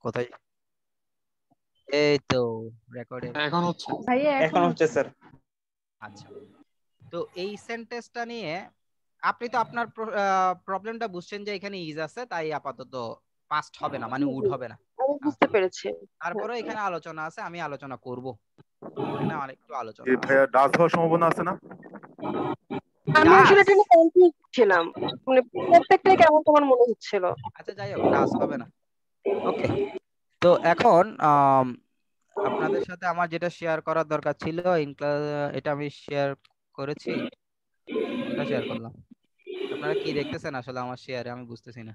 কোথায়? এই তো রেকর্ডে এখন হচ্ছে ভাইয়া এখন হচ্ছে স্যার। আচ্ছা, তো এই সেন্টেন্সটা নিয়ে আপনি তো আপনার প্রবলেমটা বুঝছেন যে এখানে ইজ আছে, তাই আপাতত পাস্ট হবে না, মানে উড হবে না। আমি বুঝতে পেরেছি। তারপরে এখানে আলোচনা আছে, আমি আলোচনা করব, এখানে আরেকটু আলোচনা আছে। ভাইয়া ডাস হওয়ার সম্ভাবনা আছে না? আমি আসলে এটা নিয়ে কনফিউজ ছিলাম, মানে প্রত্যেকটাই কেমন কেমন মনে হচ্ছিল। আচ্ছা যাই হোক, ডাস হবে না। ওকে, তো এখন আপনাদের সাথে আমার যেটা শেয়ার করার দরকার ছিল এটা আমি শেয়ার করেছি। কোনটা শেয়ার করলাম? আপনারা কি দেখতেছেন আসলে আমার শেয়ারে? আমি বুঝতেছি না।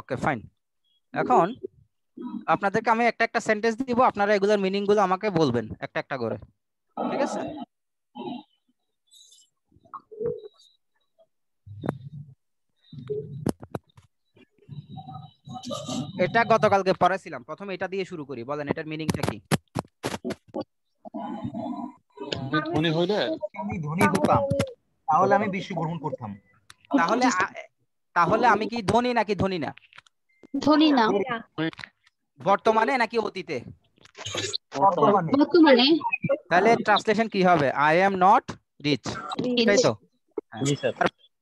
Okay fine. এখন আপনাদেরকে আমি একটা একটা সেন্টেন্স দিব, আপনারা এগুলোর মিনিং গুলো আমাকে বলবেন একটা একটা করে, ঠিক আছে? এটা গতকালকে পড়াছিলাম, প্রথমে এটা দিয়ে শুরু করি। বলেন এটার মিনিংটা কি? ধনী হইলে আমি ধনী হতাম, তাহলে আমি বিশ্ব গ্রহণ করতাম। তাহলে তাহলে আমি কি ধনী নাকি ধনী না? ধনী না, বর্তমানে নাকি অতীতে? বর্তমানে। তাহলে ট্রান্সলেশন কি হবে? আই এম নট রিচ, তাই তো? জি স্যার।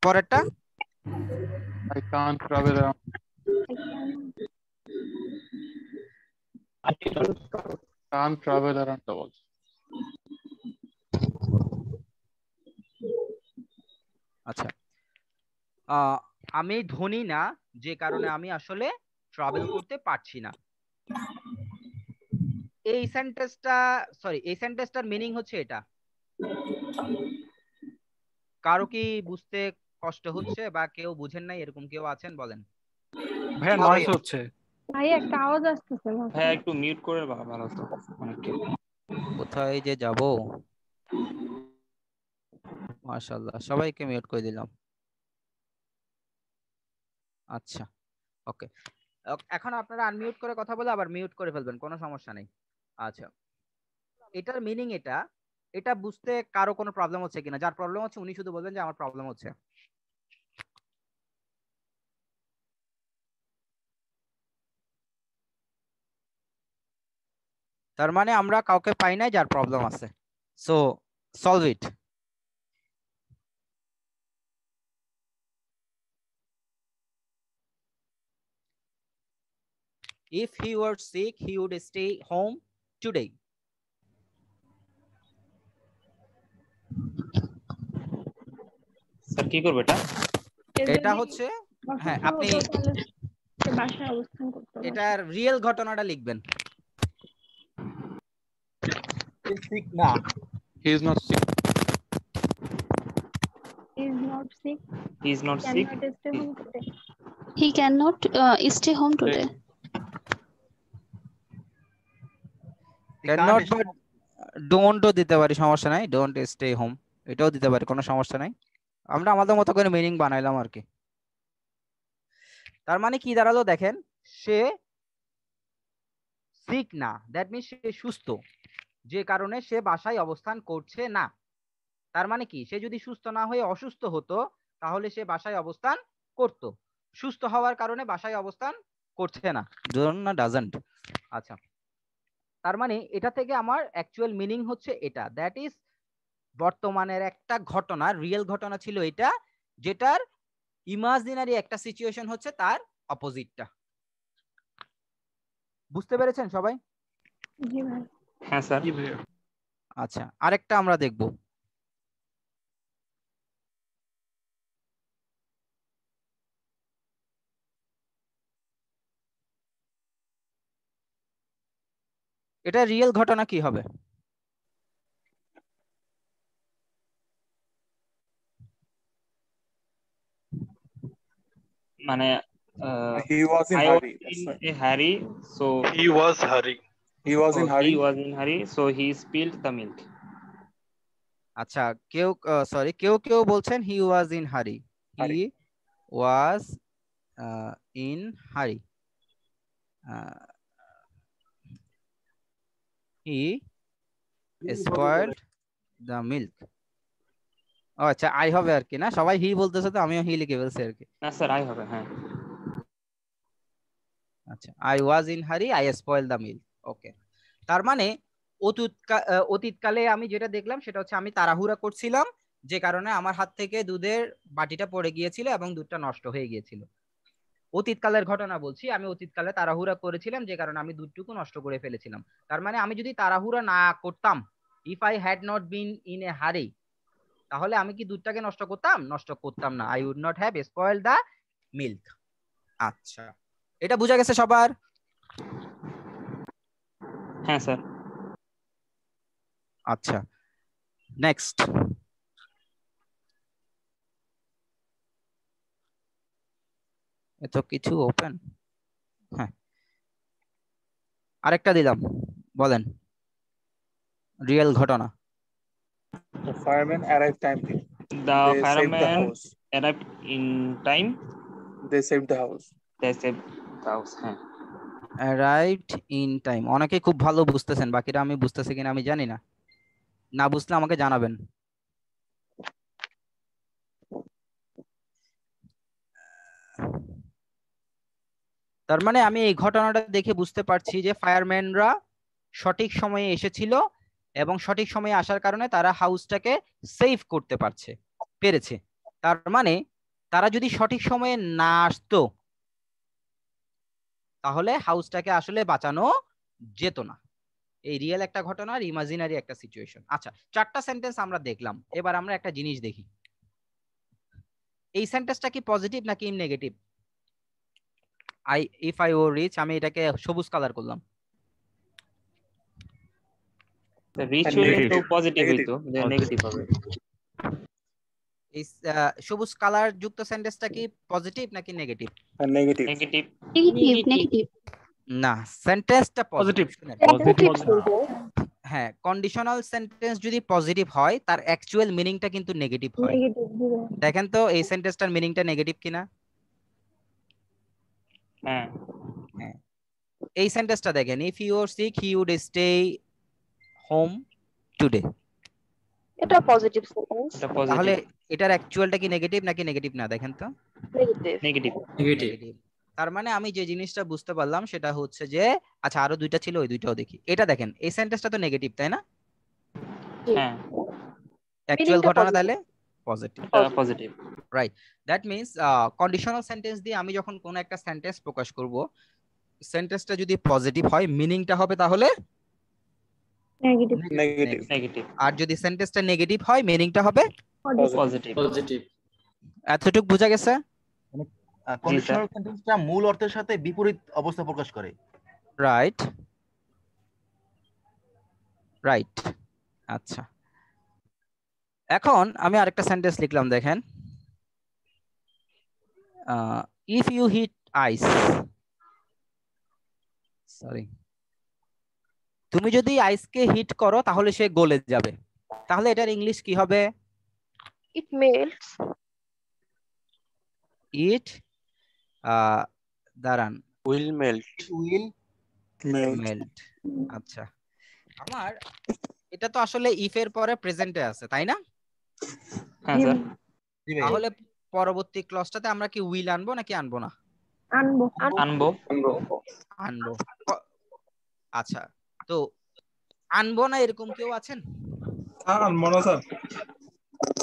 পরেরটা I can't travel around. Can't travel around the world. আচ্ছা, আমি ধনী না যে কারণে আমি আসলে ট্রাভেল করতে পারছি না। এই সেন্টেন্সটার মিনিং হচ্ছে এটা। কারো কি বুঝতে কষ্ট হচ্ছে বা কেউ বুঝেন নাই, এরকম কেউ আছেন? বলেন। ভাইয়া নয়েস হচ্ছে। ভাই একটা আওয়াজ আসতেছে না। হ্যাঁ একটু মিউট করে ভালো হতো অনেকটা। কোথায় যে যাব? মাশাআল্লাহ, সবাইকে মিউট করে দিলাম। আচ্ছা ওকে, এখন আপনারা আনমিউট করে কথা বলে আবার মিউট করে ফেলবেন, কোনো সমস্যা নেই। আচ্ছা, এটার মিনিং এটা, এটা বুঝতে কারো কোনো প্রবলেম হচ্ছে কিনা? যার প্রবলেম হচ্ছে উনি শুধু বলবেন যে আমার প্রবলেম হচ্ছে। তার মানে আমরা কাউকে পাই নাই যার প্রবলেম আছে, so solve it. If he were sick, he would stay home today. Sir কি করবে এটা? এটা হচ্ছে, হ্যাঁ আপনি বাসায় অবস্থান করতে হবে। এটার রিয়েল ঘটনাটা লিখবেন। সিক না, He is not sick. He is not sick. He is not sick. Cannot stay home today. He cannot stay home today. Cannot but don't দিতে পারি, সমস্যা নাই। ডোন্ট স্টে হোম এটাও দিতে পারি, কোনো সমস্যা নাই। আমরা আমাদের মতো করে মিনিং বানাইলাম আর কি। তার মানে কি দাঁড়ালো দেখেন, সে সিক না, দ্যাট মিন্স সে সুস্থ, যে কারণে সে বাসায় অবস্থান করছে না। তার মানে কি, সে যদি সুস্থ না হয়ে অসুস্থ হতো তাহলে সে বাসায় অবস্থান করত। সুস্থ হওয়ার কারণে বাসায় অবস্থান করছে না, না ডাজন্ট। আচ্ছা, তার মানে এটা থেকে আমার অ্যাকচুয়াল মিনিং হচ্ছে এটা, দ্যাট ইজ বর্তমানের একটা ঘটনা, রিয়েল ঘটনা ছিল এটা, যেটার ইমাজিনারি একটা সিচুয়েশন হচ্ছে তার অপোজিটটা। বুঝতে পেরেছেন সবাই? জি ভাই। হ্যাঁ স্যার। জি ভাইয়া। আচ্ছা, আরেকটা আমরা দেখব। এটা রিয়েল ঘটনা কি হবে? মানে He was in I was hurry. in a hurry, so He was hurry. He was in he hurry. was in hurry, so he spilled the milk. আচ্ছা, কেউ কেউ কেউ বলছেন হি ওয়াজ in hurry, he Hurry. Was in hurry, he spoiled the milk. ও আচ্ছা, I হবে আর কি, না সবাই হি বলতেছে তো আমিও হি লিখে ফেলছি আর কি। না স্যার আই হবে, হ্যাঁ। আচ্ছা, I was in hurry, I spoil the milk. Okay, তার মানে অতীতকালে আমি যেটা দেখলাম সেটা হচ্ছে আমি তাড়াহুড়া করছিলাম, যে কারণে আমার হাত থেকে দুধের বাটিটা পড়ে গিয়েছিল এবং দুধটা নষ্ট হয়ে গিয়েছিল। অতীতকালের ঘটনা বলছি, আমি অতীতকালে তাড়াহুড়া করেছিলাম যে কারণে আমি দুধটুকু নষ্ট করে ফেলেছিলাম। তার মানে আমি যদি তাড়াহুড়া না করতাম, if I had not been in a হারি, তাহলে আমি কি দুধটাকে নষ্ট করতাম? নষ্ট করতাম না। I would not have spoiled the milk. আচ্ছা, এটা বোঝা গেছে সবার? হ্যাঁ স্যার। আচ্ছা, নেক্সট। এত কিছু ওপেন। হ্যাঁ, আরেকটা দিলাম, বলেন রিয়েল ঘটনা। The firemen arrived timely. The They saved the fireman house. arrived in time. They saved the house. They saved the house, হ্যাঁ। অ্যারাইভড ইন টাইম, অনেকে খুব ভালো বুঝতেছেন, বাকিটা আমি বুঝতেছি কিনা আমি জানি না, না বুঝলে আমাকে জানাবেন। তার মানে আমি এই ঘটনাটা দেখে বুঝতে পারছি যে ফায়ারম্যানরা সঠিক সময়ে এসেছিল এবং সঠিক সময়ে আসার কারণে তারা হাউসটাকে সেভ করতে পেরেছে। তার মানে তারা যদি সঠিক সময়ে না আসতো তাহলে হাউসটাকে আসলে বাঁচানো যেত না। এই রিয়েল একটা ঘটনা আর ইমাজিনারি একটা সিচুয়েশন। আচ্ছা, 4টা সেন্টেন্স আমরা দেখলাম, এবার আমরা একটা জিনিস দেখি, এই সেন্টেন্সটা কি পজিটিভ নাকি negative? If I were rich, আমি এটাকে সবুজ কালার করলাম। রিচ হলে তো পজিটিভ হইতো, নেগেটিভ হবে। এই সবুজ কালার যুক্ত সেন্টেন্সটা কি পজিটিভ নাকি নেগেটিভ? Negative. নেগেটিভ। নেগেটিভ। না, সেন্টেন্সটা পজিটিভ। নেগেটিভ হ্যাঁ, কন্ডিশনাল সেন্টেন্স যদি পজিটিভ হয় তার অ্যাকচুয়াল মিনিংটা কিন্তু নেগেটিভ হয়। দেখেন তো এই সেন্টেন্সটার মিনিংটা নেগেটিভ কিনা। হ্যাঁ, হ্যাঁ, এই সেন্টেন্সটা দেখেন, if you are sick he would stay home today. এটা পজিটিভ সেন্টেন্স। এটা তাহলে পজিটিভ। এটার অ্যাকচুয়ালটা কি নেগেটিভ নাকি নেগেটিভ না? দেখেন তো। নেগেটিভ। নেগেটিভ। তার মানে আমি যে জিনিসটা বুঝতে পারলাম সেটা হচ্ছে যে, আচ্ছা আরো দুইটা ছিল, ওই দুইটাও দেখি। এটা দেখেন, এই সেন্টেন্সটা তো নেগেটিভ, তাই না? হ্যাঁ, অ্যাকচুয়াল Meaningটা ঘটনা positive. তাহলে পজিটিভ। এটা positive. Right, that means conditional sentence দিয়ে আমি যখন কোন একটা সেন্টেন্স প্রকাশ করব, সেন্টেন্সটা যদি পজিটিভ হয় মিনিংটা হবে তাহলে নেগেটিভ। Negative. নেগেটিভ। আর যদি সেন্টেন্সটা নেগেটিভ হয় মিনিংটা হবে পজিটিভ। এতটুকু বোঝা গেছে? কন্ডিশনাল সেন্টেন্সটা মূল অর্থের সাথে বিপরীত অবস্থা প্রকাশ করে। Right, right. আচ্ছা, এখন আমি আরেকটা সেন্টেন্স লিখলাম, দেখেন, if you hit ice, sorry, তুমি যদি আইসকে হিট করো তাহলে সে গলে যাবে। তাহলে এটার ইংলিশ কি হবে? It melts. ইট দাঁড়ান, will melt. Will Melt. Melt. আচ্ছা, আমার এটা তো আসলে ইফ এর পরে প্রেজেন্টে আছে, তাই না? হ্যাঁ স্যার। তাহলে পরবর্তী ক্লজটাতে আমরা কি উইল আনবো নাকি আনবো না? আনবো। আনবো। আনবো। আচ্ছা, তো আনবো না এরকম কেউ আছেন? আনবো না স্যার।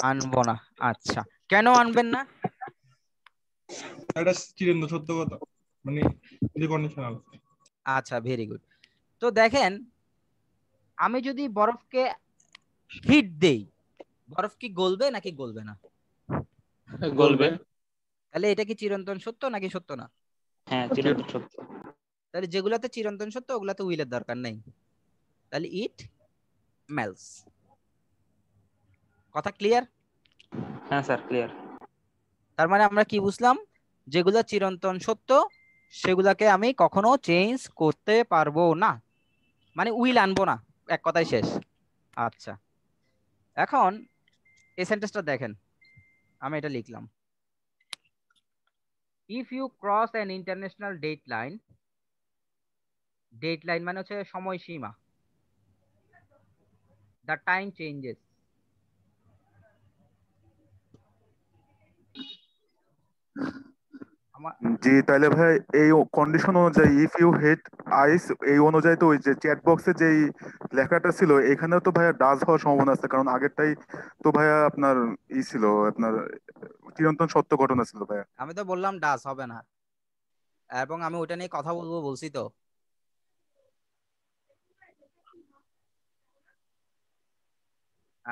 আনবো না, আচ্ছা, কেন আনবেন না? এটা চিরন্তন সত্য কথা, মানে কন্ডিশনাল। আচ্ছা, ভেরি গুড। তো দেখেন, আমি যদি বরফকে হিট দেই, বরফ কি গলবে নাকি গলবে না? গলবে। তাহলে এটা কি চিরন্তন সত্য নাকি সত্য না? হ্যাঁ, চিরন্তন সত্য। তাহলে যেগুলাতে চিরন্তন সত্য ওগুলাতে উইলের দরকার নেই, তাহলে ইট মেলস। কথা ক্লিয়ার? হ্যাঁ স্যার, ক্লিয়ার। তার মানে আমরা কি বুঝলাম? যেগুলা চিরন্তন সত্য সেগুলাকে আমি কখনো চেঞ্জ করতে পারবো না, মানে উইল আনবো না, এক কথায় শেষ। আচ্ছা, এখন এই সেন্টেন্সটা দেখেন, আমি এটা লিখলাম, if you cross an international deadline, deadline মানে হচ্ছে সময়সীমা, দ্য টাইম চেঞ্জেস, জি তাহলে ভাই এই কন্ডিশন অনুযায়ী ইফ ইউ হেট আইস এই অনুযায়ী তো ওই যে চ্যাট বক্সে যেই লেখাটা ছিল এখানেও তো ভাইয়া ডাজ হওয়ার সম্ভাবনা আছে, কারণ আগেরটাই তো ভাইয়া আপনার ছিল আপনার চিরন্তন সত্য ঘটনা ছিল ভাইয়া। আমি তো বললাম ডাস হবে না, এবং আমি ওটা নিয়ে কথা বলবো বলছি তো।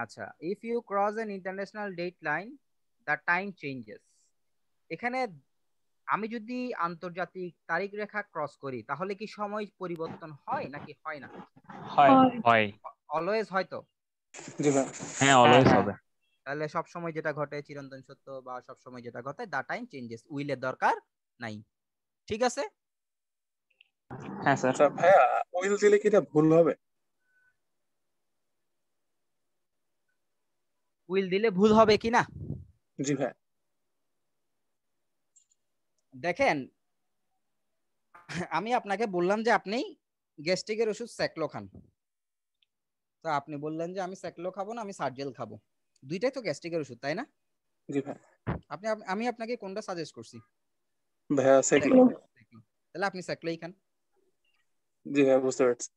আচ্ছা, if you cross an international date line the time changes. এখানে আমি যদি আন্তর্জাতিক তারিখ রেখা ক্রস করি তাহলে কি সময় পরিবর্তন হয় নাকি হয় না? হয় হয়। অলওয়েজ হয় তো? জি ভাই। হ্যাঁ অলওয়েজ হ্যাঁ। হবে। তাহলে সব সময় যেটা ঘটে চিরন্তন সত্য, বা সব সময় যেটা ঘটে দা টাইম চেঞ্জেস, উইলের দরকার নাই। ঠিক আছে? হ্যাঁ স্যার। আচ্ছা ভাইয়া, উইল দিলে কি এটা ভুল হবে? উইল দিলে ভুল হবে কি না? জি ভাই। দেখেন, আমি আপনাকে বললাম যে আপনি গ্যাস্ট্রিকের ওষুধ স্যাকলো খান, তো আপনি বললেন যে আমি স্যাকলো খাবো না, আমি সার্জেল খাবো। দুইটাই তো গ্যাস্ট্রিকের ওষুধ, তাই না? জি ভাই। আমি আপনাকে কোনটা সাজেস্ট করছি? ভাইয়া সেকলো। স্যাকলো। তাহলে আপনি স্যাকলোই খান। জি ভাই বুঝতে পারছি।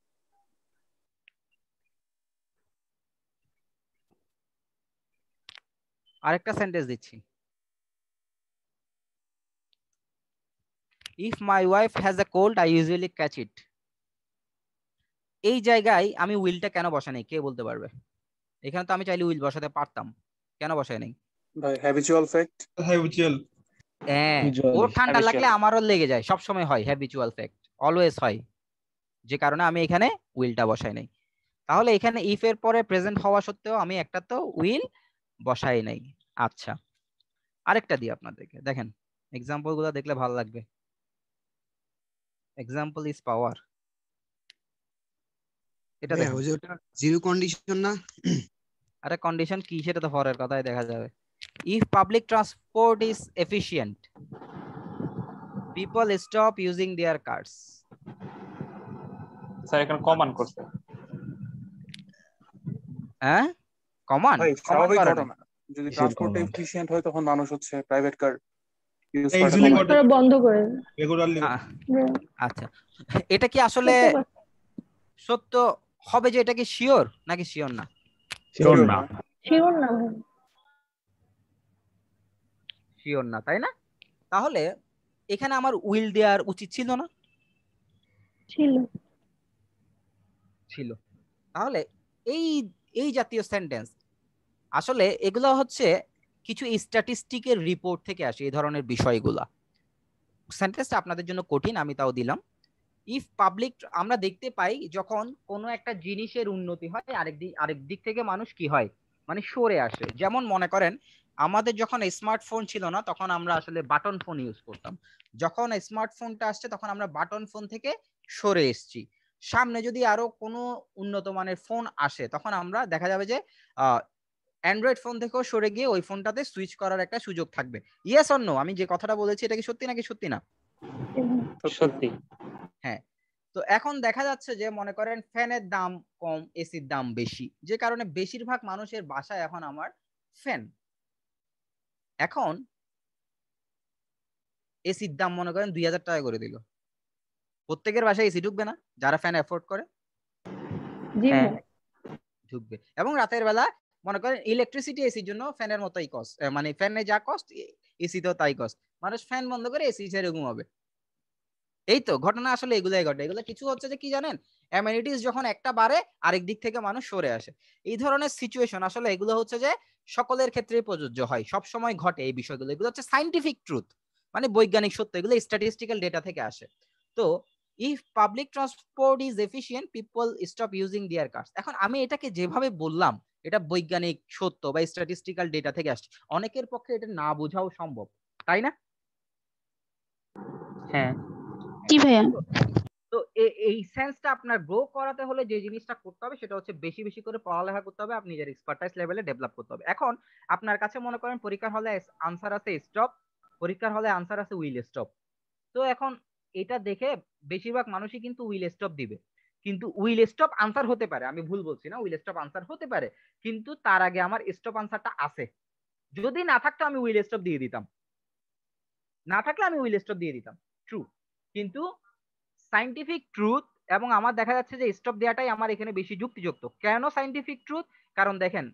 আরেকটা সেন্টেন্স দিচ্ছি। If my wife has a cold I usually catch ইট। এই জায়গায় আমি উইলটা কেন বসাই নাই, কে বলতে পারবে? এখানে তো আমি চাইলে উইল বসাতে পারতাম, কেন বসাই নাই? ভাই হ্যাবিচুয়াল ফ্যাক্ট। হ্যাবিচুয়াল। হ্যাঁ, ওর ঠান্ডা লাগলে আমারও লেগে যায়, সব সময় হয়, হ্যাবিচুয়াল ফ্যাক্ট, অলওয়েজ হয়, যে কারণে আমি এখানে উইলটা বসাই নাই। তাহলে এখানে ইফ এর পরে প্রেজেন্ট হওয়া সত্ত্বেও আমি একটা তো উইল বসাই নাই। আচ্ছা, আরেকটা দিই আপনাদেরকে, দেখেন এক্সাম্পল গুলো দেখলে ভালো লাগবে। Example is power. এটা দেখেন, ওই যে ওটা জিরো কন্ডিশন না? আরে কন্ডিশন কি সেটা তো পরের কথাই দেখা যাবে। If public transport is efficient people stop using their cars. Sir এখানে কমান করছে। হ্যাঁ, কমান ভাই কমান স্বাভাবিক করে ঘটনা, যদি ট্রান্সপোর্ট এফিশিয়েন্ট হয় তখন মানুষ হচ্ছে প্রাইভেট কার ইউজ করা বন্ধ করে রেগুলারলি। আচ্ছা, এটা কি আসলে সত্য হবে যে এটা কি শিওর নাকি শিওর না? শিওর না। শিওর না ভাই, শিওর না, তাই না? তাহলে এখানে আমার উইল দেওয়ার উচিত ছিল না? ছিল। ছিল। তাহলে এই এই জাতীয় সেন্টেন্স আসলে এগুলো হচ্ছে কিছু স্ট্যাটিস্টিকের রিপোর্ট থেকে আসে, এই ধরনের বিষয়গুলা। সেন্টেন্সটা আপনাদের জন্য কঠিন, আমি তাও দিলাম। ইফ পাবলিক, আমরা দেখতে পাই যখন কোনো একটা জিনিসের উন্নতি হয় আরেক দিক থেকে মানুষ কি হয়, মানে সরে আসে। যেমন মনে করেন আমাদের যখন স্মার্টফোন ছিল না তখন আমরা আসলে বাটন ফোন ইউজ করতাম, যখন স্মার্টফোনটা আসছে তখন আমরা বাটন ফোন থেকে সরে এসেছি। সামনে যদি আরো কোনো উন্নত মানের ফোন আসে তখন আমরা দেখা যাবে যে অ্যান্ড্রয়েড ফোন থেকেও সরে গিয়ে ওই ফোনটাতে সুইচ করার একটা সুযোগ থাকবে। Yes or no? আমি যে কথাটা বলেছি এটা কি সত্যি নাকি সত্যি না? সত্যি। হ্যাঁ। তো এখন দেখা যাচ্ছে যে মনে করেন ফ্যানের দাম কম, এসির দাম বেশি, যে কারণে বেশিরভাগ মানুষের বাসায় এখন আমার ফ্যান। এখন এসির দাম মনে করেন 2000 টাকা করে দিল, প্রত্যেকের বাসায় এসি ঢুকবে না যারা ফ্যান এফোর্ড করে? জি হ্যাঁ। ভাই, ঢুকবে। এবং রাতের বেলা মনে করেন ইলেকট্রিসিটি এসির জন্য ফ্যানের মতোই কস্ট, মানে ফ্যানে যা কস্ট এসিতেও তাই কস্ট, মানুষ ফ্যান বন্ধ করে এসি ছেড়ে ঘুমাবে। এই তো ঘটনা আসলে এগুলাই ঘটে। এগুলো কিছু হচ্ছে যে কি জানেন, অ্যামেনিটিস যখন একটা বাড়ে আরেক দিক থেকে মানুষ সরে আসে, এই ধরনের সিচুয়েশন আসলে এগুলো হচ্ছে যে সকলের ক্ষেত্রে প্রযোজ্য হয়, সব সময় ঘটে এই বিষয়গুলো। এগুলো হচ্ছে সায়েন্টিফিক ট্রুথ, মানে বৈজ্ঞানিক সত্য, এগুলো স্ট্যাটিস্টিক্যাল ডেটা থেকে আসে। তো if public transport is efficient people stop using their cars. এখন আমি এটাকে যেভাবে বললাম এটা বৈজ্ঞানিক সত্য বা স্ট্যাটিস্টিক্যাল ডেটা থেকে আসছে, অনেকের পক্ষে এটা না বোঝাও সম্ভব, তাই না? হ্যাঁ। জি ভাইয়া। তো এই সেন্সটা আপনার গ্রো করাতে হলে যে জিনিসটা করতে হবে সেটা হচ্ছে বেশি বেশি করে পড়ালেখা করতে হবে, আপনি নিজের এক্সপার্টাইজ লেভেলে ডেভেলপ করতে হবে। এখন আপনার কাছে মনে করেন পরীক্ষার হলে আনসার আছে স্টপ, পরীক্ষার হলে আনসার আছে উইল স্টপ। তো এখন এটা দেখে বেশিরভাগ মানুষই কিন্তু উইল স্টপ দিবে, কিন্তু উইল স্টপ আনসার হতে পারে, আমি ভুল বলছি না, উইল স্টপ আনসার হতে পারে, কিন্তু তার আগে আমার স্টপ আনসারটা আছে। যদি না থাকতো আমি উইল স্টপ দিয়ে দিতাম, না থাকলে আমি উইল স্টপ দিয়ে দিতাম, ট্রু। কিন্তু সাইন্টিফিক ট্রুথ এবং আমার দেখা যাচ্ছে যে স্টপ দেওয়াটাই আমার এখানে বেশি যুক্তিযুক্ত। কেন সাইন্টিফিক ট্রুথ? কারণ দেখেন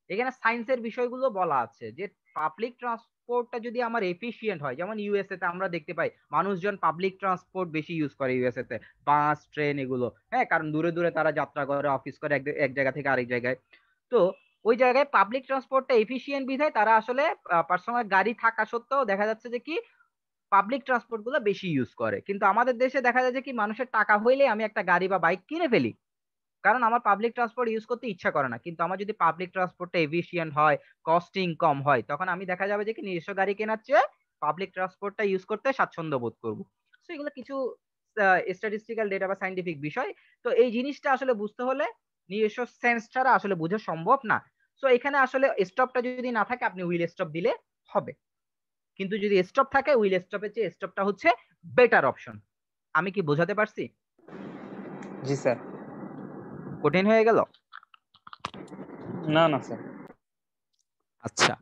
এখানে সায়েন্সের বিষয়গুলো বলা আছে যে পাবলিক ট্রান্সপোর্টটা যদি আমার এফিশিয়েন্ট হয়, যেমন ইউএসএ তে আমরা দেখতে পাই মানুষজন পাবলিক ট্রান্সপোর্ট বেশি ইউজ করে ইউএসএ তে, বাস, ট্রেন এগুলো, হ্যাঁ, কারণ দূরে দূরে তারা যাত্রা করে, অফিস করে এক জায়গা থেকে আরেক জায়গায়। তো ওই জায়গায় পাবলিক ট্রান্সপোর্টটা এফিশিয়েন্ট বিধায় তারা আসলে পার্সোনাল গাড়ি থাকা সত্ত্বেও দেখা যাচ্ছে যে কি পাবলিক ট্রান্সপোর্ট গুলো বেশি ইউজ করে। কিন্তু আমাদের দেশে দেখা যায় যে কি মানুষের টাকা হইলে আমি একটা গাড়ি বা বাইক কিনে ফেলি, কারণ আমার পাবলিক ট্রান্সপোর্ট ইউজ করতে ইচ্ছা করে না। কিন্তু আমার যদি পাবলিক ট্রান্সপোর্টটা এফিশিয়েন্ট হয়, কস্টিং কম হয়, তখন আমি দেখা যাবে যে কি নিজস্ব গাড়ি কেনার চেয়ে পাবলিক ট্রান্সপোর্টটা ইউজ করতে স্বাচ্ছন্দ্য বোধ করবো। তো এগুলো কিছু স্ট্যাটিস্টিক্যাল ডেটা বা সাইন্টিফিক বিষয়। তো এই জিনিসটা আসলে বুঝতে হলে নিজস্ব সেন্স ছাড়া আসলে বোঝা সম্ভব না। সো এখানে আসলে স্টপটা যদি না থাকে আপনি উইল স্টপ দিলে হবে, কিন্তু যদি স্টপ থাকে উইল স্টপের চেয়ে স্টপটা হচ্ছে বেটার অপশন। আমি কি বোঝাতে পারছি? জি স্যার। কঠিন হয়ে গেল? না না স্যার। আচ্ছা,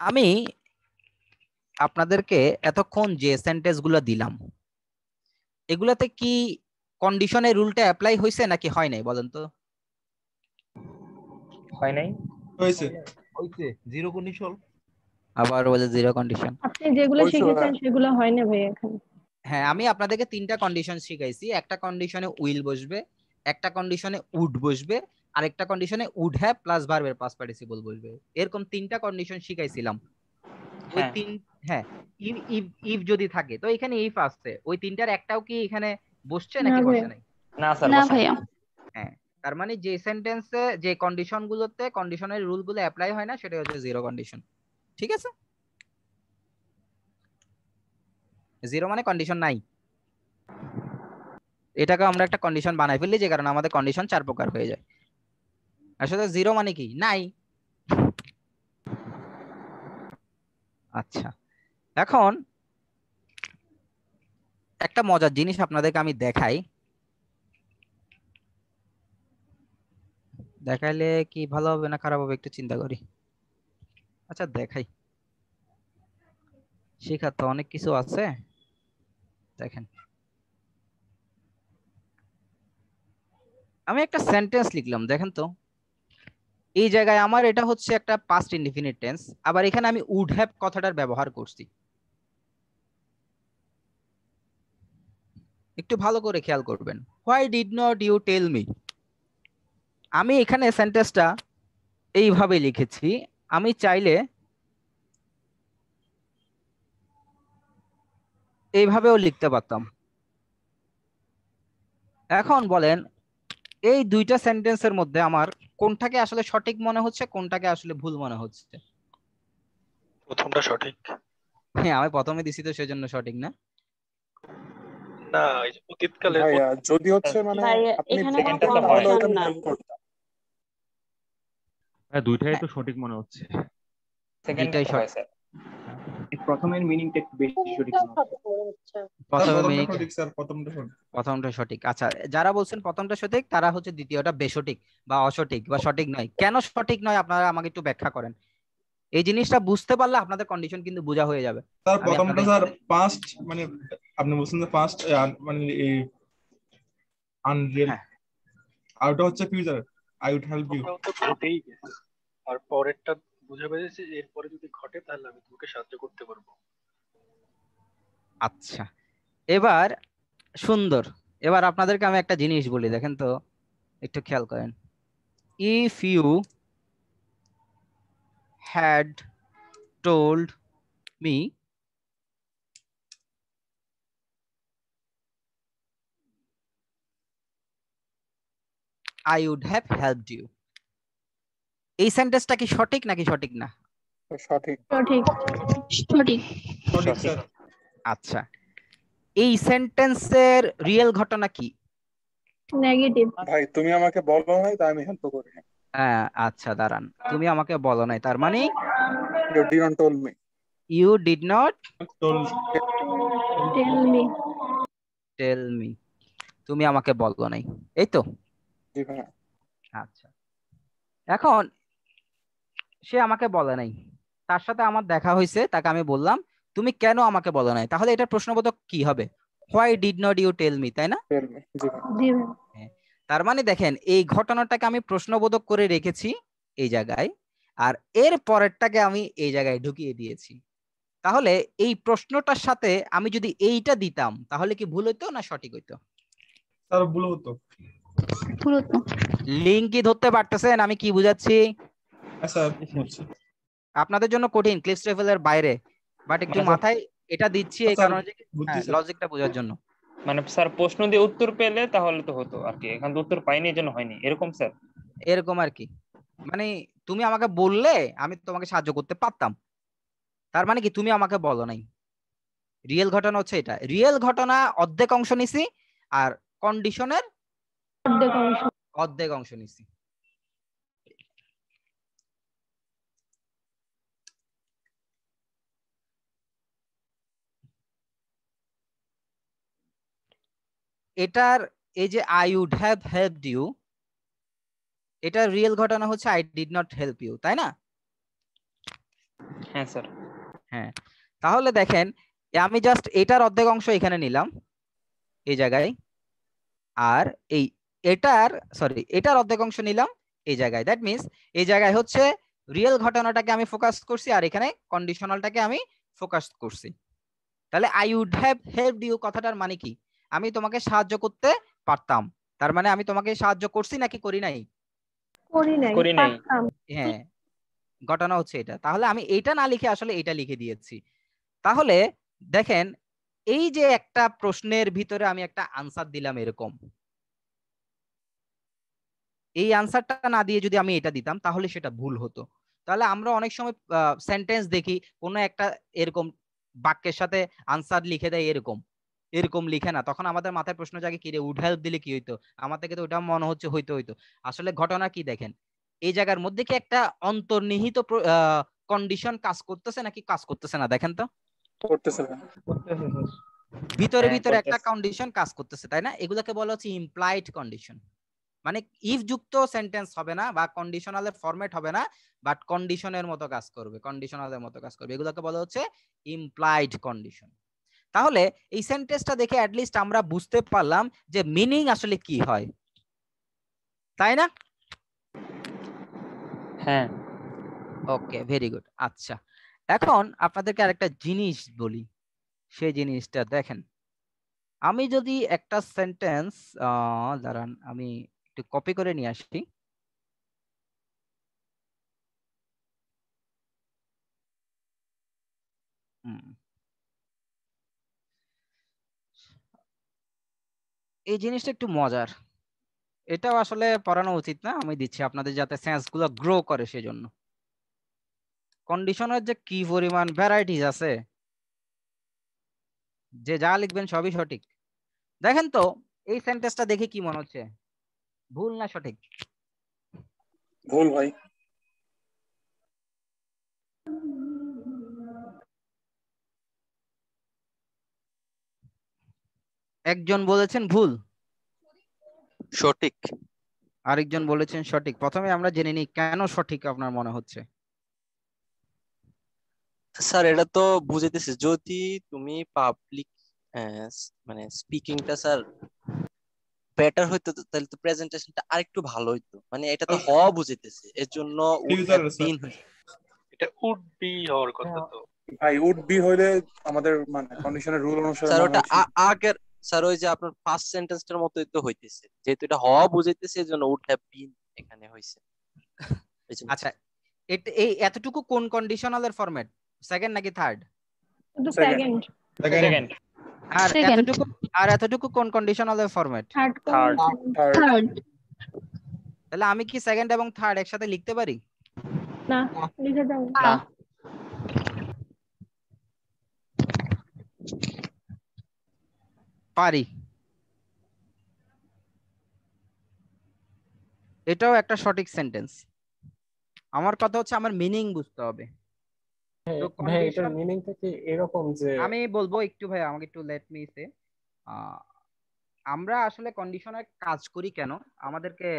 আমি আপনাদেরকে এতক্ষণ যে সেন্টেন্স গুলো দিলাম এগুলাতে কি কন্ডিশনের রুলটা অ্যাপ্লাই হয়েছে নাকি হয় নাই বলেন তো? হয় নাই। হয়েছে। হয়েছে। Zero condition. আবার বলে জিরো কন্ডিশন। আপনি যেগুলো শিখেছেন সেগুলো হয় না ভাই এখানে। হ্যাঁ, আমি আপনাদেরকে 3টা কন্ডিশন শিখাইছি। একটা কন্ডিশনে উইল বসবে, একটা কন্ডিশনে উড বসবে, আরেকটা কন্ডিশনে উড হ্যাভ প্লাস ভার্বের পাস্ট পার্টিসিপল বসবে। এরকম 3টা কন্ডিশন শিখাইছিলাম। ওই হ্যাঁ। হ্যাঁ, ইফ যদি থাকে তো এখানে ইফ আসছে, ওই 3টার একটাও কি এখানে বসছে নাকি বসে নাই? না স্যার, না বসে নাই। ভাইয়া। হ্যাঁ, তার মানে যে সেন্টেন্সে যে কন্ডিশন গুলোতে কন্ডিশনের রুল গুলো অ্যাপ্লাই হয় না সেটা হচ্ছে জিরো কন্ডিশন। ঠিক আছে? জিরো মানে কন্ডিশন নাই। এটাকে আমরা একটা কন্ডিশন বানাই ফেললি যে কারণে আমাদের কন্ডিশন 4 প্রকার হয়ে যায়। আসলে জিরো মানে কি নাই। আচ্ছা, এখন একটা মজার জিনিস আপনাদেরকে আমি দেখাই। দেখাইলে কি ভালো হবে না খারাপ হবে একটু চিন্তা করি। আচ্ছা দেখাই, শেখার তো অনেক কিছু আছে। দেখেন, আমি একটা সেন্টেন্স লিখলাম, দেখেন তো এই জায়গায় আমার এটা হচ্ছে একটা পাস্ট ইনডিফিনিট টেন্স, আবার এখানে আমি উড হ্যাভ কথাটার ব্যবহার করছি। একটু ভালো করে খেয়াল করবেন। Why did not you tell me. আমি এখানে সেন্টেন্সটা এইভাবে লিখেছি, আমি চাইলে এইভাবেও লিখতে পারতাম। এখন বলেন এই দুইটা সেন্টেন্সের মধ্যে আমার কোনটাকে আসলে সঠিক মনে হচ্ছে, কোনটাকে আসলে ভুল মনে হচ্ছে? প্রথমটা সঠিক। হ্যাঁ, আমি প্রথমে দিছি তো সেজন্য সঠিক না? না, এই যে অতীতকালের ভাইয়া যদি হচ্ছে মানে ভাইয়া, আপনি এখানে বলতেন কোনো তাহলে confusion ওইটা আমি নাই। হেল্প করতাম। হ্যাঁ, দুইটাই তো সঠিক মনে হচ্ছে। সেকেন্ডটা দুইটাই হয় সঠিক। স্যার। প্রথমের মিনিংটা একটু বেশি সঠিক মনে হচ্ছে। প্রথমে প্রথমটা মিনিট সঠিক স্যার, প্রথমটা সঠিক। প্রথমটা সঠিক। আচ্ছা, যারা বলছেন প্রথমটা সঠিক তারা হচ্ছে দ্বিতীয়টা বেসঠিক বা অসঠিক বা সঠিক নয়। কেন সঠিক নয় আপনারা আমাকে একটু ব্যাখ্যা করেন। এই জিনিসটা বুঝতে পারলে আপনাদের কন্ডিশন কিন্তু বোঝা হয়ে যাবে। স্যার আমি প্রথমটা আপনাদের স্যার পাস্ট, মানে আপনি বলছেন যে পাস্ট মানে এই আনরিয়েল, হ্যাঁ আর ওটা হচ্ছে future, I would help you. ওটাও তো ঘটেই গেছে, আর পরেরটা বুঝা পেরেছে যে এরপরে যদি ঘটে তাহলে আমি তোমাকে সাহায্য করতে পারবো। আচ্ছা, এবার সুন্দর। এবার আপনাদেরকে আমি একটা জিনিস বলি, দেখেন তো একটু খেয়াল করেন। If you had told me I would have helped you. এই সেন্টেন্সটা কি সঠিক নাকি সঠিক না? সঠিক। সঠিক। সঠিক। সঠিক স্যার। আচ্ছা, এই সেন্টেন্সের রিয়েল ঘটনা কি? নেগেটিভ। ভাই তুমি আমাকে বলো নাই তাই আমি হেল্প করি। হ্যাঁ, আচ্ছা দাঁড়ান, তুমি আমাকে বলো নাই তার মানে you didn't tell me. You did not tell me. Tell me, তুমি আমাকে বলো নাই, এই তো? জি ভাই। আচ্ছা, এখন সে আমাকে বলে নাই, তার সাথে আমার দেখা হয়েছে, তাকে আমি বললাম তুমি কেন আমাকে বলো নাই, তাহলে এটা প্রশ্নবোধক কি হবে? Why did not you tell me, তাই না? হ্যাঁ, তার মানে দেখেন এই ঘটনাটাকে আমি প্রশ্নবোধক করে রেখেছি এই জায়গায়, আর এর পরেরটাকে আমি এই জায়গায় ঢুকিয়ে দিয়েছি। তাহলে এই প্রশ্নটার সাথে আমি যদি এইটা দিতাম তাহলে কি ভুল হইতো না সঠিক হইতো? স্যার ভুল হতো। ভুল হতো। লিঙ্ক কি ধরতে পারতেছেন আমি কি বুঝাচ্ছি? স্যার বুঝছি। আপনাদের জন্য কঠিন, ক্লিপস লেভেলের বাইরে, বাট একটু মানে মাথায় এটা দিচ্ছি এই স্যার কারণে যে বুঝছি স্যার। লজিকটা বোঝার জন্য। মানে স্যার প্রশ্ন দিয়ে উত্তর পেলে তাহলে তো হতো আর কি, এখান থেকে উত্তর পাইনি এজন্য হয়নি, এরকম স্যার? এরকম আর কি, মানে তুমি আমাকে বললে আমি তোমাকে সাহায্য করতে পারতাম, তার মানে কি তুমি আমাকে বলো নাই। রিয়েল ঘটনা হচ্ছে এটা, রিয়েল ঘটনা অর্ধেক অংশ নিছি আর কন্ডিশনের অর্ধেক অংশ নিছি। এটার এই যে I would have helped you, এটা রিয়েল ঘটনা হচ্ছে I did not help you, তাই না? হ্যাঁ স্যার। হ্যাঁ, তাহলে দেখেন আমি জাস্ট এটার অর্ধেক অংশ এখানে নিলাম এই জায়গায়, আর এই এটার অর্ধেক অংশ নিলাম এই জায়গায়। দ্যাট মিনস এই জায়গায় হচ্ছে রিয়েল ঘটনাটাকে আমি ফোকাস করছি আর এখানে কন্ডিশনালটাকে আমি ফোকাস করছি। তাহলে I would have helped you কথাটার মানে কি? আমি তোমাকে সাহায্য করতে পারতাম, তার মানে আমি তোমাকে সাহায্য করছি নাকি করি নাই? করি নাই। হ্যাঁ, ঘটনা হচ্ছে এটা। তাহলে আমি এইটা না লিখে আসলে এটা লিখে দিয়েছি। তাহলে দেখেন এই যে একটা প্রশ্নের ভিতরে আমি একটা আনসার দিলাম এরকম, এই আনসারটা না দিয়ে যদি আমি এটা দিতাম তাহলে সেটা ভুল হতো। তাহলে আমরা অনেক সময় সেন্টেন্স দেখি কোনো একটা এরকম বাক্যের সাথে আনসার লিখে দেয় এরকম, এরকম লিখে না, তখন আমাদের মাথায় প্রশ্ন জাগে কি রে উড হেল্প দিলে কি হইতো, আমার থেকে তো ওটা মনে হচ্ছে হইতো হইতো। আসলে ঘটনা কি দেখেন, এই জায়গার মধ্যে কি একটা অন্তর্নিহিত কন্ডিশন কাজ করতেছে নাকি কাজ করতেছে না দেখেন তো? করতেছে না। ভিতরে হ্যাঁ, ভিতরে একটা করতেছে। কন্ডিশন কাজ করতেছে, তাই না? এগুলোকে বলা হচ্ছে ইমপ্লাইড কন্ডিশন। মানে ইফ যুক্ত সেন্টেন্স হবে না বা কন্ডিশনালের ফরম্যাট হবে না, বাট কন্ডিশনের মতো কাজ করবে, কন্ডিশনালের মতো কাজ করবে, এগুলোকে বলা হচ্ছে ইমপ্লাইড কন্ডিশন। তাহলে এই সেন্টেন্সটা দেখে অ্যাটলিস্ট আমরা বুঝতে পারলাম যে মিনিং আসলে কি হয়, তাই না? হ্যাঁ। ওকে, ভেরি গুড। আচ্ছা, এখন আপনাদেরকে আরেকটা জিনিস বলি, সেই জিনিসটা দেখেন। আমি যদি একটা সেন্টেন্স দাঁড়ান আমি একটু কপি করে নিয়ে আসি। এই জিনিসটা একটু মজার, এটাও আসলে পড়ানো উচিত না, আমি দিচ্ছি আপনাদের যাতে সেন্স গুলো গ্রো করে সেজন্য। কন্ডিশনের যে কি পরিমাণ ভ্যারাইটিস আছে, যে যা লিখবেন সবই সঠিক। দেখেন তো এই সেন্টেন্সটা দেখে কি মনে হচ্ছে, ভুল না সঠিক? ভুল ভাই। একজন বলেছেন ভুল, সঠিক। আরেকজন বলেছেন সঠিক। প্রথমে আমরা জেনে নিই কেন সঠিক আপনার মনে হচ্ছে। স্যার এটা তো বুঝাইতেছে যদি তুমি পাবলিক মানে স্পিকিংটা স্যার বেটার হইতো তাহলে তো প্রেজেন্টেশনটা আরেকটু ভালো হইতো, মানে এটা তো হওয়া বুঝাইতেছে, এর জন্য উড হ্যাভ বিন। এটা উড বি হওয়ার কথা তো ভাই উড বি হইলে আমাদের মানে কন্ডিশনের রুল অনুসারে স্যার মানে ওটা হচ্ছে আগের স্যার ওই যে আপনার ফার্স্ট সেন্টেন্সটার মতোই তো হইতেছে, যেহেতু এটা হওয়া বুঝাইতেছে এর জন্য উড হ্যাভ বিন এখানে হইছে। আচ্ছা, এই এতটুকু কোন কন্ডিশনালের ফরম্যাট, সেকেন্ড নাকি থার্ড? সেকেন্ড। সেকেন্ড। আর Second. এতটুকু কোন কন্ডিশনালের ফরম্যাট? থার্ড। Third. তাহলে আমি কি সেকেন্ড এবং থার্ড একসাথে লিখতে পারি? না, লিখে দাও। না। পারি, এটাও একটা সঠিক সেন্টেন্স। আমার কথা হচ্ছে আমার মিনিং বুঝতে হবে। তো ভাই এটার কন্ডিশন মিনিংটা কি এরকম যে আমি বলবো একটু, ভাই আমাকে একটু লেট মি সে। আমরা আসলে কন্ডিশনের কাজ করি কেন, আমাদেরকে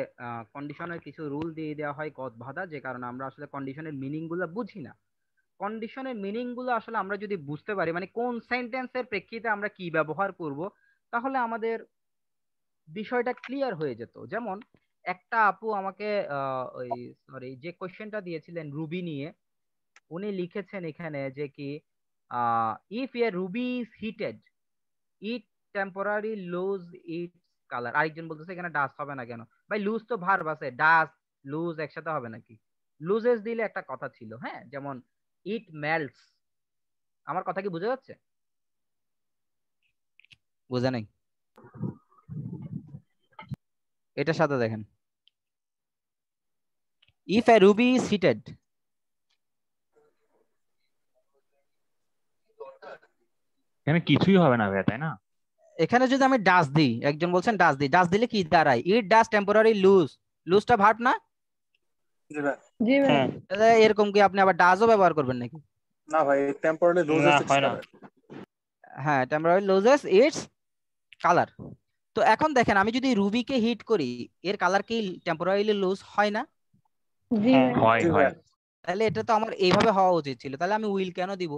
কন্ডিশনের কিছু রুল দিয়ে দেওয়া হয় গদ বাঁধা, যে কারণে আমরা আসলে কন্ডিশনের মিনিং গুলো বুঝি না। কন্ডিশনের মিনিং গুলো আসলে আমরা যদি বুঝতে পারি, মানে কোন সেন্টেন্সের প্রেক্ষিতে আমরা কি ব্যবহার করব, তাহলে আমাদের বিষয়টা ক্লিয়ার হয়ে যেত। যেমন একটা আপু আমাকে ওই সরি যে কোশ্চেনটা দিয়েছিলেন রুবি নিয়ে, উনি লিখেছেন এখানে যে কি if a ruby is heated it temporary lose its colour. আরেকজন বলতেছে এখানে ডাস হবে না কেন ভাই, লুজ তো ভার্ব আছে, ডাস লুজ একসাথে হবে নাকি? লুজেস দিলে একটা কথা ছিল, হ্যাঁ, যেমন ইট মেল্টস। আমার কথা কি বোঝা যাচ্ছে? বোঝা নাই? এটার সাথে দেখেন, if a ruby is heated, এখানে কিছুই হবে না ভাই, তাই না? এখানে যদি আমি ডাস দিই, একজন বলছেন ডাস দিই, ডাস দিলে কি দাঁড়ায়? ইট ডাস টেম্পোরারি লুজ, লুজটা ভার্ব না? জি ভাই। তাহলে এরকম কি আপনি আবার ডাসও ব্যবহার করবেন নাকি? না ভাই, টেম্পোরারি লুজেস ইটস হয় না। কালার। হ্যাঁ, টেম্পোরারি লুজেস ইটস কালার। তো এখন দেখেন, আমি যদি রুবিকে হিট করি, এর কালার কি টেম্পোরারিলি লুজ হয় না? জি হয় হয়। তাহলে এটা তো আমার এইভাবে হওয়া উচিত ছিল, তাহলে আমি উইল কেন দিব?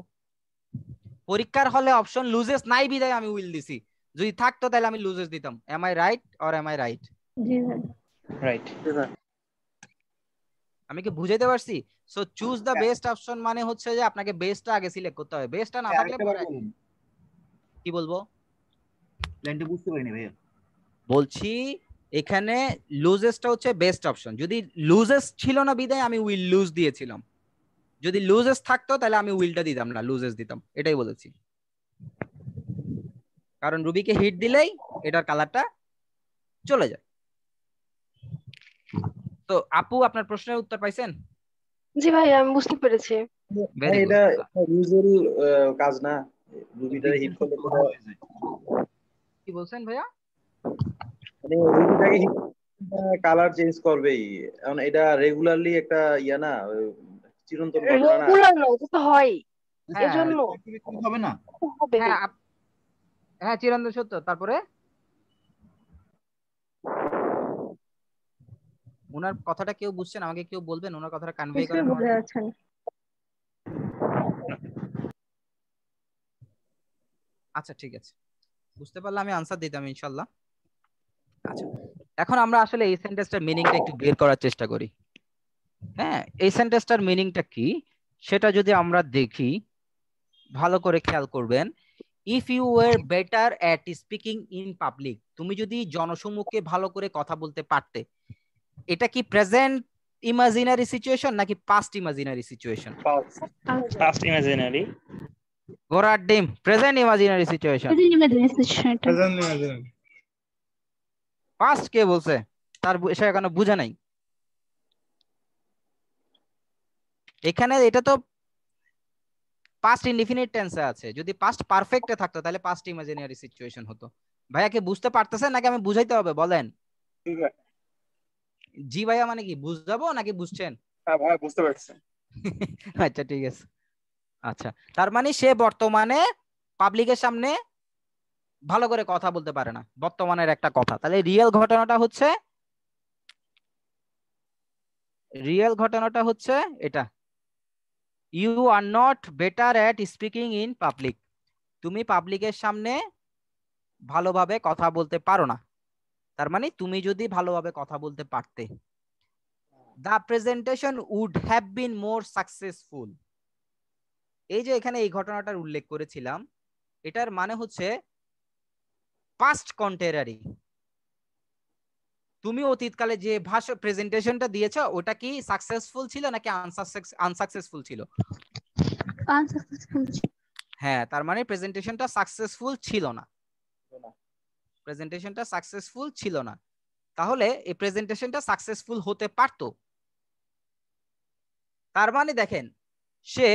পরীক্ষার হলে অপশন লুজেস নাই বিদায় আমি উইল দিছি, যদি থাকতো তাহলে আমি লুজেস দিতাম। Am I right or am I right? জি ভাই। রাইট। আমি কি বুঝাইতে পারছি? So choose the best option মানে হচ্ছে যে আপনাকে বেস্টটা আগে সিলেক্ট করতে হবে, বেস্টটা না থাকলে পরে কি বলবো? লাইনটা বুঝতে পারিনি ভাইয়া। বলছি এখানে লুজেসটা হচ্ছে বেস্ট অপশন, যদি লুজেস ছিল না বিদায় আমি উইল লুজ দিয়েছিলাম, যদি লুজেস থাকতো তাহলে আমি উইলটা দিতাম না, লুজেস দিতাম, এটাই বলেছি। কারণ রুবিকে হিট দিলেই এটার কালারটা চলে যায়। তো আপু আপনার প্রশ্নের উত্তর পাইছেন? জি ভাই, আমি বুঝতে পেরেছি। Very good. এটা ইউজুয়াল কাজ না, রুবিটা হিট করলে তো কি বলছেন ভাইয়া? মানে রুবিটাকে হিট কালার চেঞ্জ করবেই, কারণ এটা রেগুলারলি একটা ইয়া না, চিরন্তন ঘটনা না। রেগুলার না, এটা তো হয় হ্যাঁ এজন্য হবে না? হবে। হ্যাঁ হ্যাঁ চিরন্তন সত্য। তারপরে ওনার কথাটা কেউ বুঝছেন? আমাকে কেউ বলবেন ওনার কথাটা কনভে কিছুই করেন বোঝা আমাকে। যাচ্ছে না। আচ্ছা ঠিক আছে, বুঝতে পারলে আমি আনসার দিতাম ইনশাল্লাহ। আচ্ছা, এখন আমরা আসলে এই সেন্টেন্সটার মিনিংটা একটু বের করার চেষ্টা করি। হ্যাঁ, এই সেন্টেন্সটার মিনিংটা কি সেটা যদি আমরা দেখি, ভালো করে খেয়াল করবেন। If you were better at speaking in public, তুমি যদি জনসম্মুখে ভালো করে কথা বলতে পারতে, এটা কি প্রেজেন্ট ইমাজিনারি সিচুয়েশন নাকি past imaginary situation? Past imaginary. ঘোড়ার ডিম, present imaginary situation. Present imaginary. Past কে বলছে? তার সে এখনো বুঝে নাই। এখানে এটা তো পাস্ট ইনডিফিনিট টেন্সে আছে, যদি পাস্ট পারফেক্টে থাকতো তাহলে পাস্ট ইমাজিনারি সিচুয়েশন হতো। ভাইয়া কি বুঝতে পারতেছেন নাকি আমি বুঝাইতে হবে বলেন? জি ভাইয়া মানে কি বুঝাবো নাকি বুঝছেন? হ্যাঁ ভাই বুঝতে পারছি। আচ্ছা ঠিক আছে। আচ্ছা, তার মানে সে বর্তমানে পাবলিকের সামনে ভালো করে কথা বলতে পারে না, বর্তমানের একটা কথা। তাহলে রিয়েল ঘটনাটা হচ্ছে এটা, you are not better at speaking in public, তুমি পাবলিকের সামনে ভালোভাবে কথা বলতে পারো না। তার মানে তুমি যদি ভালোভাবে কথা বলতে পারতে, the presentation would have been more successful. এই যে এখানে এই ঘটনাটার উল্লেখ করেছিলাম, এটার মানে হচ্ছে পাস্ট কন্টেরারি। তুমি অতীতকালে যে ভাষা প্রেজেন্টেশনটা দিয়েছো ওটা কি সাকসেসফুল ছিল নাকি আনসাকসেসফুল ছিল? আনসাকসেসফুল। হ্যাঁ, তার মানে প্রেজেন্টেশনটা সাকসেসফুল ছিল না, প্রেজেন্টেশনটা সাকসেসফুল ছিল না। তাহলে এই প্রেজেন্টেশনটা সাকসেসফুল হতে পারতো। তার মানে দেখেন, সে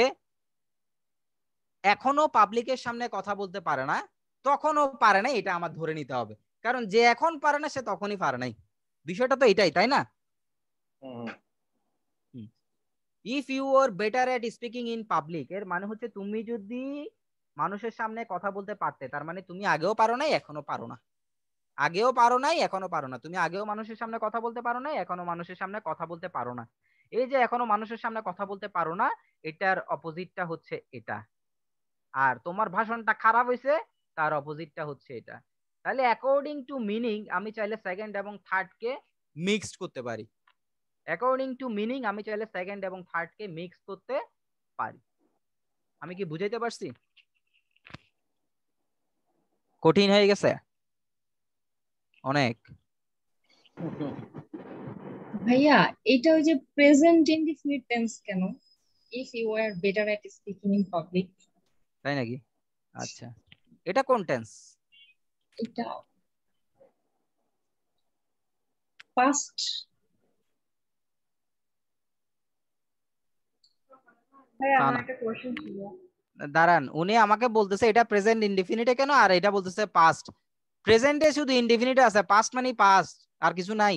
এখনো পাবলিকের সামনে কথা বলতে পারে না, তখনও পারে না, এটা আমার ধরে নিতে হবে। কারণ যে এখন পারে না সে তখনই পারে নাই, বিষয়টা তো এটাই, তাই না? If you are better at speaking in public এর মানে হচ্ছে তুমি যদি মানুষের সামনে কথা বলতে পারতে, তার মানে তুমি আগেও পারো না এখনো পারো না। আগেও পারো নাই, এখনো পারো না। তুমি আগেও মানুষের সামনে কথা বলতে পারো নাই, এখনো মানুষের সামনে কথা বলতে পারো না। এই যে এখনো মানুষের সামনে কথা বলতে পারো না, এটার অপোজিটটা হচ্ছে এটা। আর তোমার ভাষণটা খারাপ হয়েছে, তার অপোজিটটা হচ্ছে এটা। তাহলে অ্যাকর্ডিং টু মিনিং আমি চাইলে সেকেন্ড এবং থার্ড কে মিক্সড করতে পারি। অ্যাকর্ডিং টু মিনিং আমি চাইলে সেকেন্ড এবং থার্ড কে মিক্স করতে পারি। আমি কি বুঝাইতে পারছি? কঠিন হয়ে গেছে অনেক? ভাইয়া এটা ওই যে প্রেজেন্ট ইনডিফিনিট টেন্স কেন? If you are better at speaking in public. তাই নাকি? আচ্ছা, এটা কোন টেন্স? এটা পাস্ট। ভাইয়া তা আমার না, একটা কোশ্চেন ছিল। দাঁড়ান, উনি আমাকে বলতেছে এটা প্রেজেন্ট ইনডিফিনিটে কেন, আর এটা বলতেছে পাস্ট। প্রেজেন্টে শুধু ইনডিফিনিট আছে, পাস্ট মানে পাস্ট, আর কিছু নাই।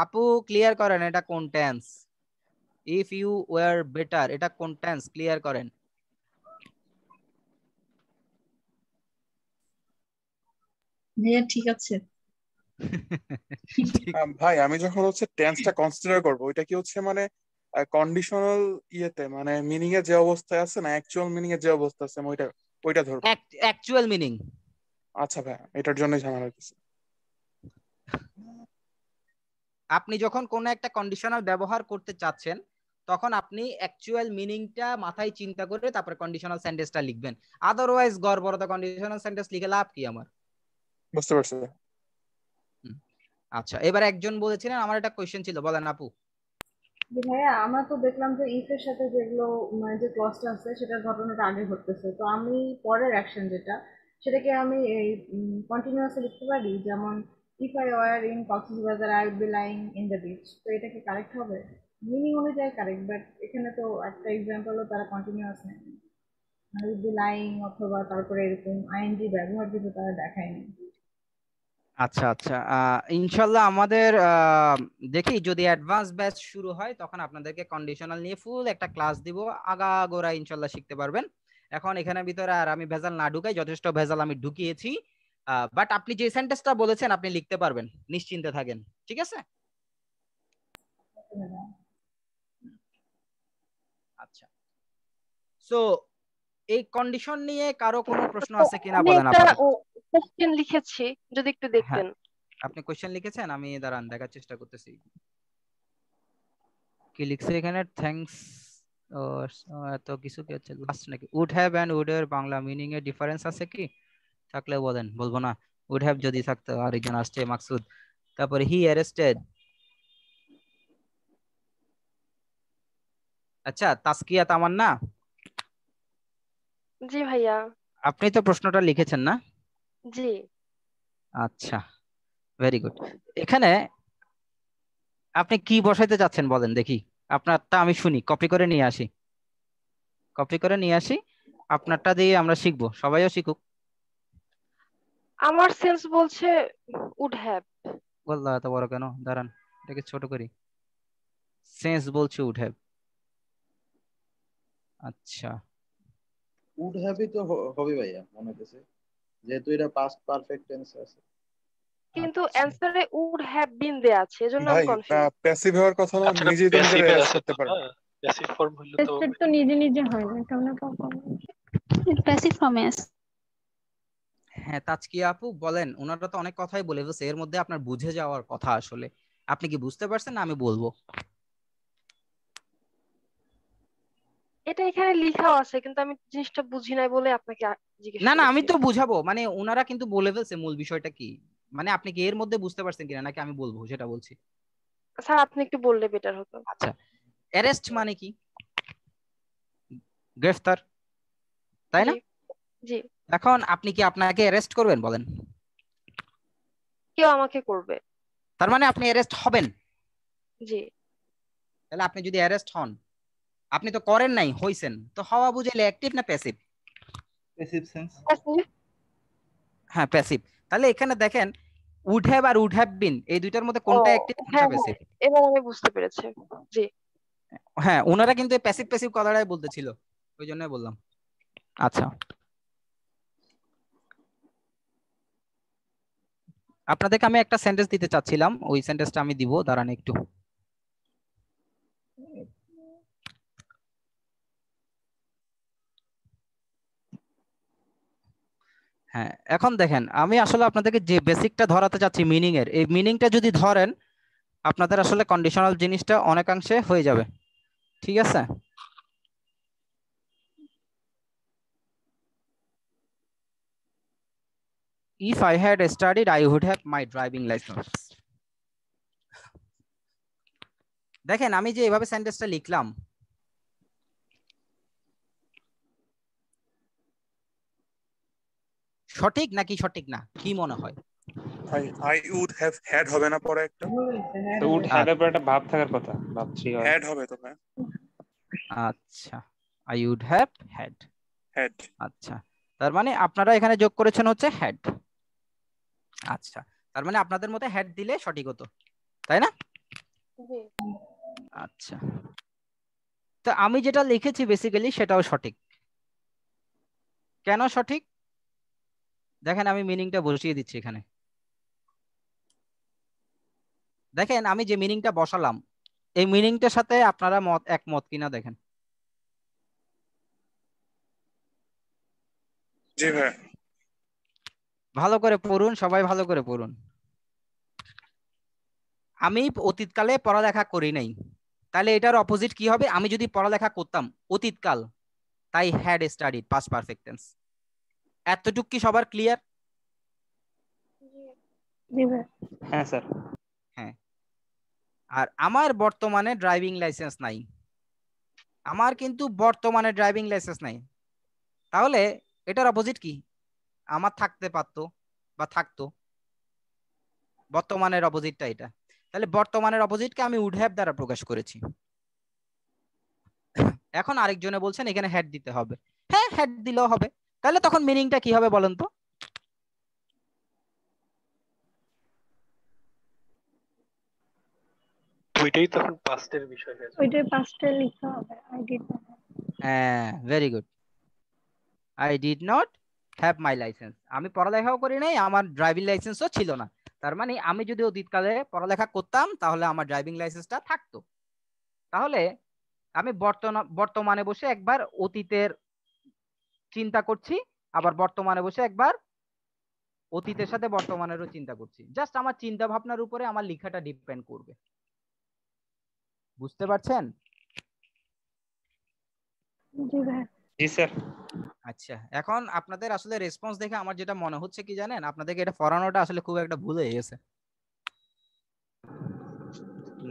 আপু ক্লিয়ার করেন এটা কোন tense? If you were better, এটা কোন টেন্স ক্লিয়ার করেন। ভাইয়া ঠিক আছে। ভাই আমি যখন হচ্ছে টেন্সটা কনসিডার করব, ওইটা কি হচ্ছে মানে কন্ডিশনাল ইয়েতে মানে মিনিং এর যে অবস্থায় আছে না, অ্যাকচুয়াল মিনিং এর যে অবস্থা আছে, আমি ওইটা ধরবো। Actual meaning. আচ্ছা ভাই, এটার জন্যই ঝামেলা হইতেছে। আপনি যখন কোন একটা কন্ডিশনাল ব্যবহার করতে চাচ্ছেন, তখন আপনি অ্যাকচুয়াল মিনিংটা মাথায় চিন্তা করে তারপরে কন্ডিশনাল সেন্টেন্সটা লিখবেন। আদারওয়াইজ গড়বড়তা কন্ডিশনাল সেন্টেন্স লিখে লাভ কি আমার? বুঝতে পারছি। আচ্ছা, এবার একজন বলেছিলেন, আমার একটা কোশ্চেন ছিল, বলেন আপু। যে ভাইয়া আমরা তো দেখলাম যে ইফ এর সাথে যেগুলো মানে যে ক্লজটা আছে সেটার ঘটনাটা আগে ঘটতেছে, তো আমি পরের অ্যাকশন যেটা সেটাকে আমি এই কন্টিনিউয়াসলি লিখতে পারি, যেমন if I were in Cox's Bazar I would be lying in the beach. তো এটা কি কারেক্ট হবে? মিনিং অনুযায়ী কারেক্ট, বাট এখানে তো একটা এক্সাম্পলও তারা কন্টিনিউয়াস নেই, আই উড বি লাইং অথবা তারপরে এরকম আইএনজি ব্যবহার কিন্তু তারা দেখায়নি। আচ্ছা আচ্ছা, ইনশাল্লাহ আমাদের দেখি যদি অ্যাডভান্স ব্যাচ শুরু হয় তখন আপনাদেরকে কন্ডিশনাল নিয়ে ফুল একটা ক্লাস দিব, আগাগোড়া ইনশাল্লাহ শিখতে পারবেন। এখন এখানের ভিতরে আর আমি ভেজাল না ঢুকাই, যথেষ্ট ভেজাল আমি ঢুকিয়েছি। বাট আপনি যে সেন্টেন্সটা বলেছেন আপনি লিখতে পারবেন, নিশ্চিন্তে থাকেন, ঠিক আছে? আচ্ছা, সো এই কন্ডিশন নিয়ে কারো কোনো প্রশ্ন আছে কিনা আমি বলেন একটা আপাতত। কোশ্চেন লিখেছি, যদি একটু হ্যাঁ, দেখতেন। আপনি কোশ্চেন লিখেছেন? আমি দাঁড়ান দেখার চেষ্টা করতেছি কি লিখছে এখানে। থ্যাঙ্কস, এত কিছু কি হচ্ছে লাস্ট নাকি? উড হ্যাভ এন্ড উড এর বাংলা মিনিং এর ডিফারেন্স আছে কি? থাকলে বলেন, বলবো না। উড হ্যাভ যদি থাকতো, আরেকজন আসছে মাকসুদ। তারপরে হি অ্যারেস্টেড। আচ্ছা, তাসকিয়া তামান্না, জি ভাইয়া। আপনি তো প্রশ্নটা লিখেছেন না? জি। আচ্ছা, ভেরি গুড। এখানে আপনি কি বসাইতে চাচ্ছেন বলেন দেখি, আপনারটা আমি শুনি, কপি করে নিয়ে আসি, কপি করে নিয়ে আসি, আপনারটা দিয়ে আমরা শিখবো, সবাইও শিখুক। আমার সেন্স বলছে উড হ্যাভ। বললা এত বড় কেন? দাঁড়ান এটাকে ছোট করি। সেন্স বলছে উড হ্যাভ। আচ্ছা, উড হ্যাভই তো হবে ভাইয়া মনে হচ্ছে, যেহেতু এটা পাস্ট পারফেক্ট টেন্স আছে। কিন্তু অ্যানসারে উড হ্যাভ বিন দেয়া আছে, এজন্য আমি ভাই কনফিউজ। প্যাসিভ হওয়ার কথা না, আচ্ছা, নিজেই তো নিজের প্যাসিভে অ্যারেস্ট আছে করতে তো পারে। না, প্যাসিভ ফর্ম হইলে তো টেস্টেড তো নিজে নিজে হয় না, এটা আমরা প্যাসিভ ফর্মে আছে। হ্যাঁ তাজকিয়া আপু বলেন, ওনারা তো অনেক কথাই বলে ফেলছে, এর মধ্যে আপনার বুঝে যাওয়ার কথা আসলে, আপনি কি বুঝতে পারছেন না আমি বলবো? এটা এখানে লেখাও আছে, কিন্তু আমি জিনিসটা বুঝি নাই বলে আপনাকে জিজ্ঞেস না না, আমি করেছি। তো বুঝাবো, মানে ওনারা কিন্তু বলে ফেলছে মূল বিষয়টা কি, মানে আপনি কি এর মধ্যে বুঝতে পারছেন কিনা নাকি আমি বলবো সেটা বলছি। স্যার আপনি একটু বললে বেটার হতো। আচ্ছা, অ্যারেস্ট মানে কি? গ্রেফতার, তাই না? জি। এখন আপনি কি আপনাকে অ্যারেস্ট করবেন বলেন? কেউ আমাকে করবে। তার মানে আপনি অ্যারেস্ট হবেন। জি। তাহলে আপনি যদি অ্যারেস্ট হন, আপনি তো করেন নাই, হইছেন, তো হওয়া বুঝাইলে অ্যাক্টিভ না প্যাসিভ? Passive sense. হ্যাঁ প্যাসিভ। তাহলে এখানে দেখেন উড হ্যাভ আর উড হ্যাভ বিন, এই দুইটার মধ্যে কোনটা অ্যাক্টিভ কোনটা প্যাসিভ? এবার আমি বুঝতে পেরেছি। জি। হ্যাঁ, ওনারা কিন্তু প্যাসিভ প্যাসিভ কথাটাই বলতেছিল, ওই জন্যই বললাম। আচ্ছা, আপনাদেরকে আমি একটা সেন্টেন্স দিতে চাচ্ছিলাম, ওই সেন্টেন্সটা আমি দিব, দাঁড়ান একটু। হ্যাঁ, এখন দেখেন আমি আসলে আপনাদেরকে যে বেসিকটা ধরাতে চাচ্ছি মিনিং এর, এই মিনিংটা যদি ধরেন আপনাদের আসলে কন্ডিশনাল জিনিসটা অনেকাংশে হয়ে যাবে। ঠিক আছে? If I had studied, I would have my driving license. দেখেন আমি যে এভাবে সেন্টেন্সটা লিখলাম, সঠিক নাকি সঠিক না, কি মনে হয়? I would have had হবে না পরে একটা? তো উড হ্যাভ এর পর একটা ভাব থাকার কথা, ভাব থ্রি হয়। had হবে তো ভাই। আচ্ছা, I would have had. had। আচ্ছা, তার মানে আপনারা এখানে যোগ করেছেন হচ্ছে had। আচ্ছা, তার মানে আপনাদের মতে had দিলে সঠিক হতো, তাই না? আচ্ছা, তো আমি যেটা লিখেছি বেসিক্যালি সেটাও সঠিক। কেন সঠিক? দেখেন আমি মিনিংটা বসিয়ে দিচ্ছি এখানে। দেখেন আমি যে মিনিংটা বসালাম, এই মিনিংটার সাথে আপনারা একমত কিনা দেখেন। জি ভাই। ভালো করে পড়ুন, সবাই ভালো করে পড়ুন। আমি অতীতকালে পড়ালেখা করি নাই, তাহলে এটার অপোজিট কি হবে? আমি যদি পড়ালেখা করতাম অতীতকাল, তাই had studied past perfect tense. এতটুকু কি সবার ক্লিয়ার? হ্যাঁ স্যার। হ্যাঁ, আর আমার বর্তমানে ড্রাইভিং লাইসেন্স নাই, আমার কিন্তু বর্তমানে ড্রাইভিং লাইসেন্স নাই, তাহলে এটার অপোজিট কি? আমার থাকতে পারতো বা থাকতো, বর্তমানের অপোজিটটা এটা। তাহলে বর্তমানের অপোজিটকে আমি উড হ্যাভ দ্বারা প্রকাশ করেছি। এখন আরেকজনে বলছেন এখানে হ্যাড দিতে হবে। হ্যাঁ, হ্যাড দিলেও হবে। তাহলে তখন মিনিংটা কি হবে বলেন তো? ওইটাই তখন পাস্টের বিষয় হয়ে যাবে। ওইটাই পাস্টে লিখতে হবে। I did not. হ্যাঁ, very good. I did not have my licence. আমি পড়ালেখাও করি নাই, আমার ড্রাইভিং লাইসেন্সও ছিল না। তার মানে আমি যদি অতীতকালে পড়ালেখা করতাম তাহলে আমার ড্রাইভিং লাইসেন্সটা থাকতো। তাহলে আমি বর্তমানে বসে একবার অতীতের চিন্তা করছি, আবার বর্তমানে বসে একবার অতীতের সাথে বর্তমানেরও চিন্তা করছি। জাস্ট আমার চিন্তা ভাবনার উপরে আমার লেখাটা ডিপেন্ড করবে। বুঝতে পারছেন? জি স্যার। আচ্ছা, এখন আপনাদের আসলে রেসপন্স দেখে আমার যেটা মনে হচ্ছে কি জানেন, আপনাদেরকে এটা পড়ানোটা আসলে খুব একটা ভুল হয়ে গেছে।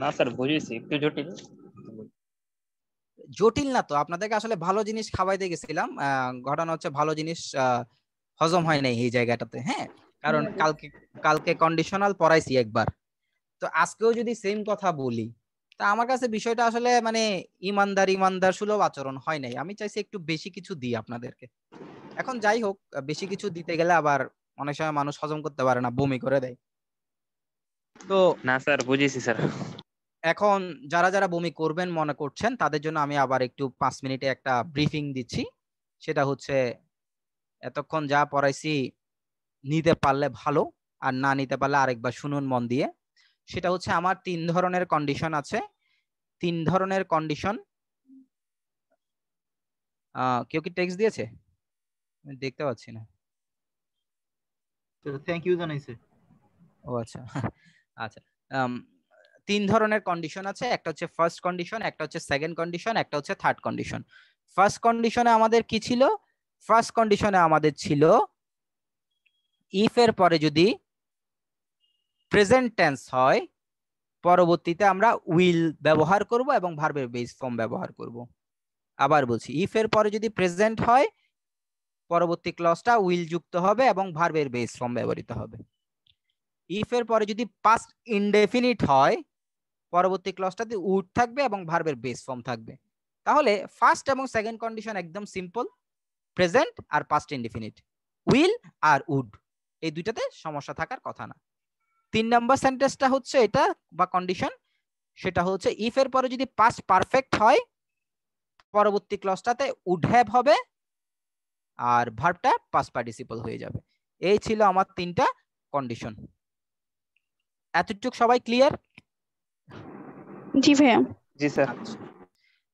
না স্যার, বুঝেছি, একটু জটিল। জটিল না তো, আপনাদেরকে আসলে ভালো জিনিস খাওয়াইতে গেছিলাম, ঘটনা হচ্ছে ভালো জিনিস হজম হয় নাই এই জায়গাটাতে। হ্যাঁ, কারণ কালকে কন্ডিশনাল পড়াইছি একবার, তো আজকেও যদি সেম কথা বলি, তা আমার কাছে বিষয়টা আসলে মানে ইমানদার সুলভ আচরণ হয় নাই। আমি চাইছি একটু বেশি কিছু দিই আপনাদেরকে। এখন যাই হোক, বেশি কিছু দিতে গেলে আবার অনেক সময় মানুষ হজম করতে পারে না, বমি করে দেয়। তো না স্যার, বুঝেছি স্যার। এখন যারা যারা বমি করবেন মনে করছেন, তাদের জন্য আমি আবার একটু 5 মিনিটে একটা ব্রিফিং দিচ্ছি। সেটা হচ্ছে এতক্ষণ যা পড়াইছি নিতে পারলে ভালো, আর না নিতে পারলে আরেকবার শুনুন মন দিয়ে। সেটা হচ্ছে আমার 3 ধরনের কন্ডিশন আছে। 3 ধরনের কন্ডিশন। কেউ কি টেক্সট দিয়েছে? আমি দেখতে পাচ্ছি না। থ্যাংক ইউ জানাইছে। ও আচ্ছা আচ্ছা, 3 ধরনের কন্ডিশন আছে। একটা হচ্ছে ফার্স্ট কন্ডিশন, একটা হচ্ছে সেকেন্ড কন্ডিশন, একটা হচ্ছে থার্ড কন্ডিশন। ফার্স্ট কন্ডিশনে আমাদের কি ছিল? ফার্স্ট কন্ডিশনে আমাদের ছিল ইফ এর পরে যদি প্রেজেন্ট টেন্স হয়, পরবর্তীতে আমরা উইল ব্যবহার করব এবং ভার্বের বেস ফর্ম ব্যবহার করব। আবার বলছি, ইফ এর পরে যদি প্রেজেন্ট হয়, পরবর্তী ক্লজটা উইল যুক্ত হবে এবং ভার্বের বেস ফর্ম ব্যবহৃত হবে। ইফ এর পরে যদি পাস্ট ইনডেফিনিট হয়, পরবর্তী ক্লজটাতে উড থাকবে এবং ভার্বের বেস ফর্ম থাকবে। তাহলে ফার্স্ট এবং সেকেন্ড কন্ডিশন একদম সিম্পল, প্রেজেন্ট আর পাস্ট ইনডেফিনিট, উইল আর উড, এই দুইটাতে সমস্যা থাকার কথা না। 3 নম্বর সেন্টেন্সটা হচ্ছে এটা বা কন্ডিশন, সেটা হচ্ছে ইফ এর পরে যদি পাস্ট পারফেক্ট হয়, পরবর্তী ক্লজটাতে উড হ্যাভ হবে আর ভার্বটা পাস্ট পার্টিসিপল হয়ে যাবে। এই ছিল আমার 3টা কন্ডিশন। এতটুকু সবাই ক্লিয়ার? জি ভাইয়া। জি স্যার।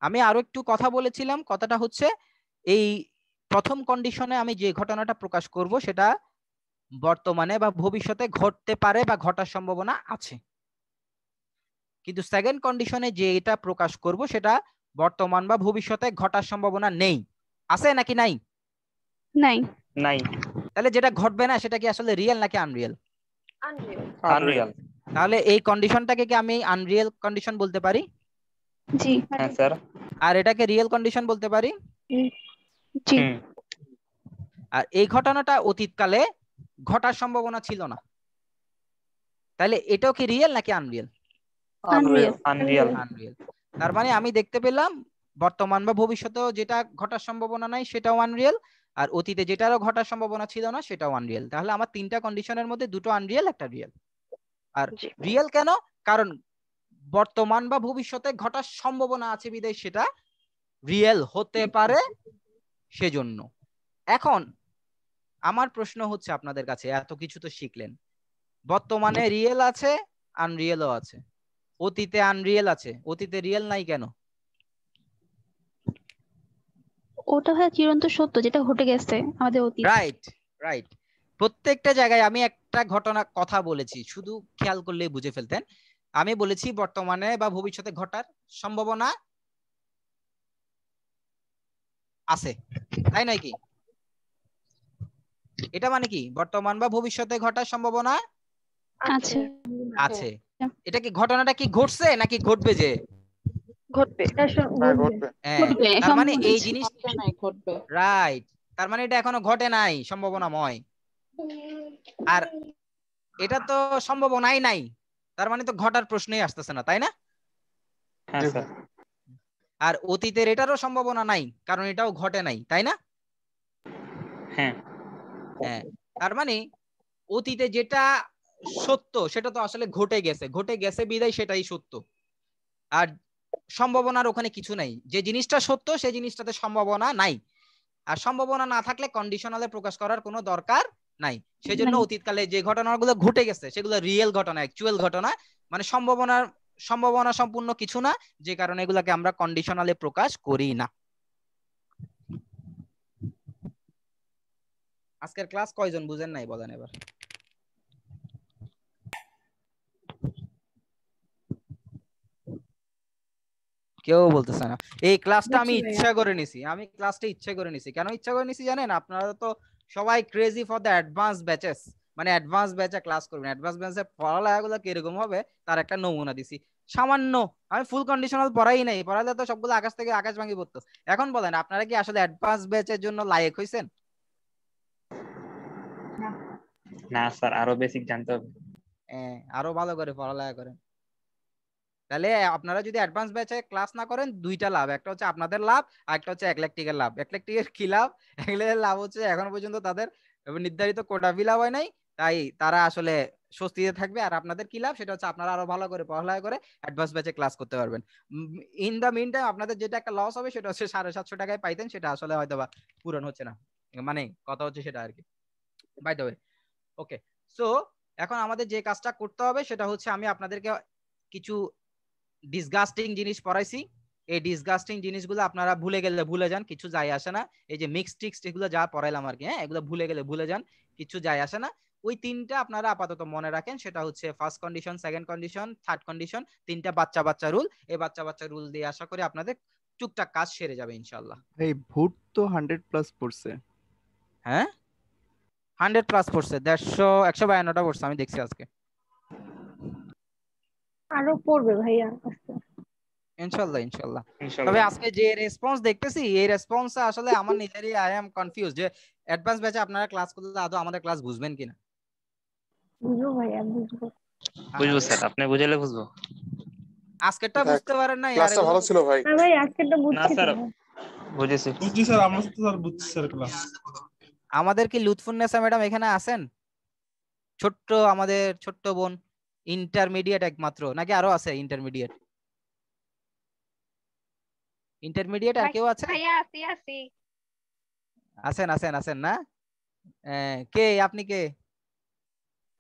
আমি আরো একটু কথা বলেছিলাম, কথাটা হচ্ছে এই প্রথম কন্ডিশনে আমি যে ঘটনাটা প্রকাশ করব সেটা বর্তমানে বা ভবিষ্যতে ঘটতে পারে বা ঘটার সম্ভাবনা আছে, কিন্তু সেকেন্ড কন্ডিশনে যে এটা প্রকাশ করব সেটা বর্তমান বা ভবিষ্যতে ঘটার সম্ভাবনা নেই। আছে নাকি নাই? নাই। নাই। তাহলে যেটা ঘটবে না সেটা কি আসলে রিয়েল নাকি আনরিয়েল? আনরিয়াল। তাহলে এই কন্ডিশনটাকে কি আমি আনরিয়েল কন্ডিশন বলতে পারি? জি। হ্যাঁ স্যার। আর এটাকে রিয়েল কন্ডিশন বলতে পারি? জি। আর এই ঘটনাটা অতীতকালে ঘটার সম্ভাবনা ছিল না, তাহলে এটাও কি রিয়েল নাকি আনরিয়েল? আনরিয়াল। আনরিয়েল। তার মানে আমি দেখতে পেলাম বর্তমান বা ভবিষ্যতেও যেটা ঘটার সম্ভাবনা নাই সেটাও আনরিয়েল, আর অতীতে যেটারও ঘটার সম্ভাবনা ছিল না সেটাও আনরিয়েল। তাহলে আমার তিনটা কন্ডিশনের মধ্যে দুটো আনরিয়েল, একটা রিয়েল। আর রিয়েল কেন? কারণ বর্তমান বা ভবিষ্যতে ঘটার সম্ভাবনা আছে বিধায় সেটা রিয়েল হতে পারে, সেজন্য। এখন আমার প্রশ্ন হচ্ছে আপনাদের কাছে, এত কিছু তো শিখলেন, বর্তমানে রিয়েল আছে, আনরিয়েলও আছে, অতীতে আনরিয়েল আছে, অতীতে রিয়েল নাই কেন? ওটা হয় চিরন্ত সত্য যেটা ঘটে গেছে আমাদের অতীত। Right right. প্রত্যেকটা জায়গায় আমি একটা ঘটনা কথা বলেছি, শুধু খেয়াল করলে বুঝে ফেলতেন। আমি বলেছি বর্তমানে বা ভবিষ্যতে ঘটার সম্ভাবনা আছে, তাই নয় কি? এটা মানে কি বর্তমান বা ভবিষ্যতে ঘটার সম্ভাবনা আছে। আছে। এটা কি ঘটনাটা কি ঘটছে নাকি ঘটবে? যে ঘটবে। তার মানে এই জিনিস রাইট, তার মানে এটা এখনো ঘটে নাই, সম্ভাবনাময়। আর এটা তো সম্ভাবনাই নাই, তার মানে তো ঘটার প্রশ্নই আসতেছে না, তাই না? হ্যাঁ স্যার। আর অতীতের এটারও সম্ভাবনা নাই, কারণ এটাও ঘটে নাই, তাই না? হ্যাঁ। হ্যাঁ, তার মানে অতীতে যেটা সত্য সেটা তো আসলে ঘটে গেছে, ঘটে গেছে বিদায় সেটাই সত্য। আর সম্ভাবনার ওখানে কিছু নাই, যে জিনিসটা সত্য সেই জিনিসটাতে সম্ভাবনা নাই, আর সম্ভাবনা না থাকলে কন্ডিশনালে প্রকাশ করার কোনো দরকার নাই। সেজন্য অতীতকালে যে ঘটনাগুলো ঘটে গেছে সেগুলো রিয়েল ঘটনা, অ্যাকচুয়াল ঘটনা, মানে সম্ভাবনা সম্পূর্ণ কিছু না, যে কারণে এগুলাকে আমরা কন্ডিশনালে প্রকাশ করি না। আজকের ক্লাস কয়জন বুঝেন নাই বলেন এবার? কেউ বলতেছে না। এই ক্লাসটা আমি ইচ্ছা করে নিছি, কেন ইচ্ছা করে নিছি জানেন? আপনারা তো সবাই crazy for the advance batches, মানে অ্যাডভান্স ব্যাচে ক্লাস করবেন। অ্যাডভান্স ব্যাচে পড়ালেখাগুলো কিরকম হবে তার একটা নমুনা দিছি সামান্য। আমি ফুল কন্ডিশনাল পড়াই নাই, পড়ালে তো সবগুলো আকাশ থেকে আকাশ ভাঙি পড়তো। এখন বলেন আপনারা কি আসলে অ্যাডভান্স ব্যাচের জন্য লায়ক হইছেন? না স্যার, আরো বেসিক জানতে হবে। আরো ভালো করে পড়ালেখা করেন। তাহলে আপনারা যদি অ্যাডভান্স ব্যাচে ক্লাস না করেন, দুইটা লাভ, একটা হচ্ছে আপনাদের লাভ, আর একটা হচ্ছে একলেকটিকের লাভ। একলেকটিকের কি লাভ? একলেকটিকের লাভ হচ্ছে এখন পর্যন্ত তাদের নির্ধারিত কোটা ফিল আপ হয় নাই, তাই তারা আসলে স্বস্তিতে থাকবে। আর আপনাদের কি লাভ? সেটা হচ্ছে আপনারা আরো ভালো করে পড়ালেখা করে অ্যাডভান্স ব্যাচে ক্লাস করতে পারবেন। ইন দা মিন টাইম আপনাদের যেটা একটা লস হবে সেটা হচ্ছে 750 টাকায় পাইতেন, সেটা আসলে হয়তো বা পূরণ হচ্ছে না, মানে কথা হচ্ছে সেটা আর কি। By the way, okay. So এখন আমাদের যে কাজটা করতে হবে সেটা হচ্ছে আমি আপনাদেরকে কিছু ডিসগাস্টিং জিনিস পড়াইছি। এই ডিসগাস্টিং জিনিসগুলো আপনারা ভুলে গেলে ভুলে যান, কিছু যায় আসে না। এই যে মিক্স টিক্স এগুলো যা পড়াইলাম আর কি, হ্যাঁ, এগুলো ভুলে গেলে ভুলে যান, কিছু যায় আসে না। ওই তিনটা আপনারা আপাতত মনে রাখেন, সেটা হচ্ছে first condition, second condition, third condition, তিনটা বাচ্চা বাচ্চা রুল। এই বাচ্চা বাচ্চা রুল দিয়ে আশা করি আপনাদের টুকটাক কাজ সেরে যাবে ইনশাআল্লাহ। এই ভুট তো 100+ পড়ছে। হ্যাঁ 100+ পড়ছে, 152টা পড়ছে আমি দেখছি আজকে। আরো পড়বে ভাইয়া আস্তে। ইনশাআল্লাহ ইনশাআল্লাহ। তবে আজকে যে রেসপন্স দেখতেছি, এই রেসপন্সে আসলে আমার নিজেরই আই এম কনফিউজ যে অ্যাডভান্স ব্যাচে আপনারা ক্লাস করলে আদৌ আমাদের ক্লাস বুঝবেন কিনা। বুঝবো ভাইয়া, বুঝবো। বুঝবো স্যার, আপনি বুঝালে বুঝবো। আজকেরটা বুঝতে পারেন না, ক্লাসটা ভালো ছিল ভাই। না ভাই আজকেরটা না বুঝছি স্যার, তো। বুঝেছি। বুঝছি স্যার, আমরা তো স্যার বুঝছি স্যার ক্লাস। আমাদের কি লুৎফুন্নেসা ম্যাডাম এখানে আছেন? ছোট্ট আমাদের ছোট্ট বোন, ইন্টারমিডিয়েট একমাত্র, নাকি আরো আছে ইন্টারমিডিয়েট? ইন্টারমিডিয়েট আর কেউ আছে? ভাইয়া আছি আছি। আছেন আছেন আছেন না? কে আপনি? কে?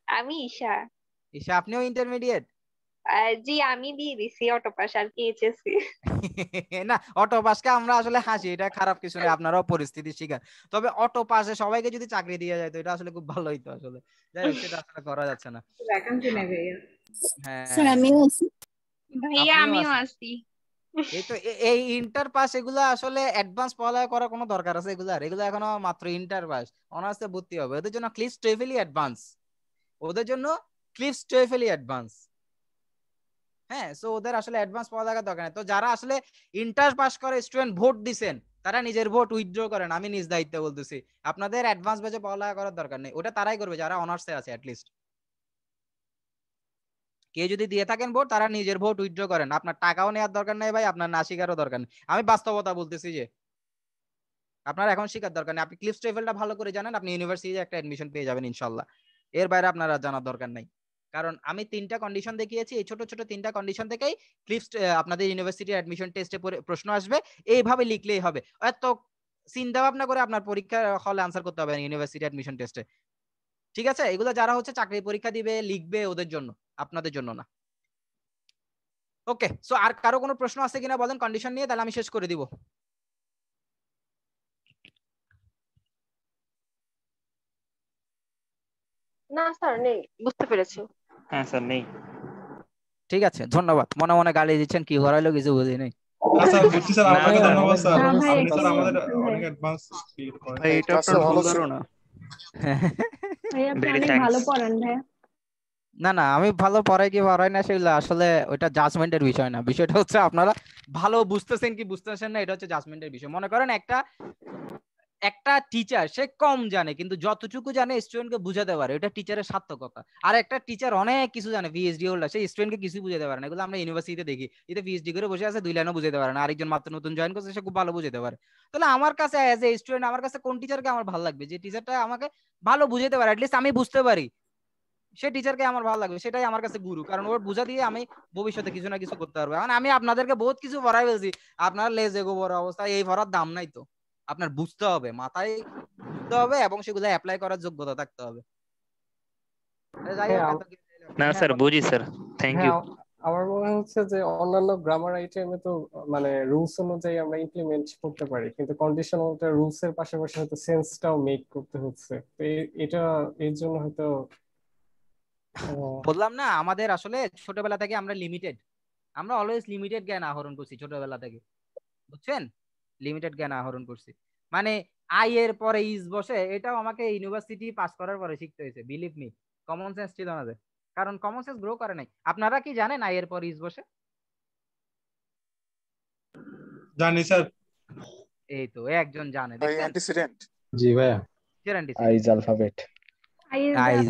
আমি ঈশা। ঈশা আপনিও ইন্টারমিডিয়েট? জি আমি দিয়ে দিছি অটো পাস আর কি এইচএসসি। না, অটো পাসকে আমরা আসলে হাসি, এটা খারাপ কিছু না, আপনারাও পরিস্থিতি শিকার। তবে অটো পাসে সবাইকে যদি চাকরি দিয়ে যায় তো এটা আসলে খুব ভালো হইতো আসলে। যাই হোক, সেটা আসলে করা যাচ্ছে না। ভ্যাকান্সি নেই ভাইয়া। স্যার হ্যাঁ, আমিও আছি। ভাইয়া আপনিও আমিও আছেন। আছি। এই তো এই ইন্টার পাস এগুলা আসলে অ্যাডভান্স পড়ালেখা করার কোনো দরকার আছে এগুলার? এগুলো এখনো মাত্র ইন্টার পাস, অনার্সে ভর্তি হবে। ওদের জন্য ক্লিফস টোয়েফেলই অ্যাডভান্স, ওদের জন্য ক্লিফস টোয়েফেলই অ্যাডভান্স। হ্যাঁ, সো ওদের আসলে অ্যাডভান্স পড়ালেখার দরকার নেই। তো যারা আসলে ইন্টার পাস করে স্টুডেন্ট ভোট দিছেন, তারা নিজের ভোট উইথড্র করেন, আমি নিজ দায়িত্বে বলতেছি। আপনাদের অ্যাডভান্স ব্যাচে পড়ালেখা করার দরকার নেই, ওটা তারাই করবে যারা অনার্সে আছে অ্যাটলিস্ট। কেউ যদি দিয়ে থাকেন ভোট, তারা নিজের ভোট উইথড্র করেন, আপনার টাকাও নেওয়ার দরকার নেই ভাই, আপনার না শিকারও দরকার নেই। আমি বাস্তবতা বলতেছি যে আপনার এখন শিকার দরকার নেই। আপনি ক্লিফস টোয়েফেলটা ভালো করে জানেন, আপনি ইউনিভার্সিটিতে একটা অ্যাডমিশন পেয়ে যাবেন ইনশাআল্লাহ। এর বাইরে আপনার আর জানার দরকার নাই, কারণ আমি 3টা কন্ডিশন দেখিয়েছি। এই ছোট ছোট 3টা কন্ডিশন থেকেই ক্লিফস আপনাদের ইউনিভার্সিটি অ্যাডমিশন টেস্টে প্রশ্ন আসবে, এইভাবে লিখলেই হবে। এত চিন্তা ভাবনা করে আপনার পরীক্ষা হলে আনসার করতে হবে ইউনিভার্সিটি অ্যাডমিশন টেস্টে, ঠিক আছে? এগুলো যারা হচ্ছে চাকরি পরীক্ষা দিবে লিখবে ওদের জন্য, আপনাদের জন্য না। ওকে, সো আর কারো কোনো প্রশ্ন আছে কিনা বলেন কন্ডিশন নিয়ে, তাহলে আমি শেষ করে দিব। না স্যার নেই, বুঝতে পেরেছি। হ্যাঁ স্যার নেই। ঠিক আছে, ধন্যবাদ। মনে মনে গালি দিচ্ছেন, কি হরাইলো কিছু বুঝি নাই। স্যার বুঝছি স্যার, আপনাকে ধন্যবাদ স্যার। না ভাই, আপনি স্যার আমাদের ভাই। অনেক অ্যাডভান্স ক্লিয়ার করেন। ভাই এটা আপনার ভুল ধারণা। ভাই আপনি Very অনেক thanks. ভালো পড়ান ভাই। না না, আমি ভালো পড়াই কি পড়াই না সেগুলো আসলে ওইটা জাজমেন্টের বিষয় না। বিষয়টা হচ্ছে আপনারা ভালো বুঝতেছেন কি বুঝতেছেন না, এটা হচ্ছে জাজমেন্টের বিষয়। মনে করেন একটা টিচার সে কম জানে, কিন্তু যতটুকু জানে স্টুডেন্টকে বুঝাতে পারে, এটা টিচারের সার্থকতা। আর একটা টিচার অনেক কিছু জানে, পিএইচডি হোল্ডার, সেই স্টুডেন্টকে কিছু বুঝাতে পারে না। এগুলো আমরা ইউনিভার্সিটিতে দেখি, এটা পিএইচডি করে বসে আছে 2 লাইনও বুঝাতে পারে না, আরেকজন মাত্র নতুন জয়েন করছে সে খুব ভালো বুঝাতে পারে। তাহলে আমার কাছে অ্যাজ এ স্টুডেন্ট আমার কাছে কোন টিচারকে আমার ভালো লাগবে? যে টিচারটা আমাকে ভালো বুঝাতে পারে, অ্যাটলিস্ট আমি বুঝতে পারি, সে টিচারকে আমার ভালো লাগবে, সেটাই আমার কাছে গুরু। কারণ ওর বুঝা দিয়ে আমি ভবিষ্যতে কিছু না কিছু করতে পারবো। কারণ আমি আপনাদেরকে বহুত কিছু পড়াই ফেলছি, আপনার লেজে গোবর অবস্থা, এই পড়ার দাম নাই তো। আপনার বুঝতে হবে, মাথায় বুঝতে হবে এবং সেগুলো অ্যাপ্লাই করার যোগ্যতা থাকতে হবে। যাই হোক, এত কিছু না স্যার বুঝি স্যার, থ্যাংক ইউ। আমার মনে হচ্ছে যে অন্যান্য গ্রামার আইটেমে তো মানে রুলস অনুযায়ী আমরা ইমপ্লিমেন্ট করতে পারি, কিন্তু কন্ডিশনালটা রুলস এর পাশাপাশি হয়তো সেন্সটাও মেক করতে হচ্ছে। তো এটা এর জন্য হয়তো বললাম না, আমাদের আসলে ছোটবেলা থেকে আমরা লিমিটেড, আমরা অলওয়েজ লিমিটেড জ্ঞান আহরণ করছি ছোটবেলা থেকে, বুঝছেন? লিমিটেড জ্ঞান আহরণ করছি। মানে আই এর পরে ইজ বসে, এটাও আমাকে ইউনিভার্সিটি পাস করার পরে শিখতে হয়েছে, বিলিভ মি। কমন সেন্স ছিল না, কারণ কমন সেন্স গ্রো করে নাই। আপনারা কি জানেন আই এর পরে ইজ বসে? জানি স্যার। এই তো একজন জানে, ভাই দেখছেন? অ্যান্টিসিডেন্ট। জি ভাইয়া। আইজ অ্যালফাবেট। আইজ,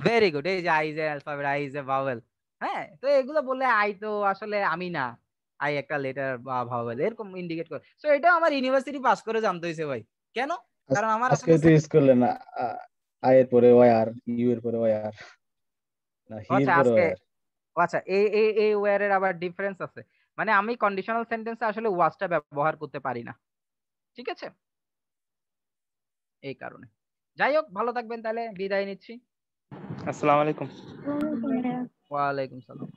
ভেরি গুড। এই যে আইজ এ অ্যালফাবেট, আইজ এ ভাওয়েল। হ্যাঁ, তো এগুলো বললে আই তো আসলে আমি না, আই একটা লেটার বা ভাওয়েল এরকম ইন্ডিকেট করে। সো এটা আমার ইউনিভার্সিটি পাস করে জানতে হয়েছে ভাই। কেন? কারণ আমার আজকে আসলে তো ইউজ করলেন না, আই এর পরে ওয়াই আর, ইউ এর পরে ওয়াই আর, না হি এর আচ্ছা পরে আজকে ওয়াই আর। আচ্ছা এই ওয়্যার এর আবার ডিফারেন্স আছে। মানে আমি কন্ডিশনাল সেন্টেন্সে আসলে ওয়াজটা ব্যবহার করতে পারি না, ঠিক আছে? এই কারণে। যাই হোক, ভালো থাকবেন, তাহলে বিদায় নিচ্ছি। আসসালামু আলাইকুম। ওয়ালাইকুম আসসালাম। ওয়ালাইকুম সালাম।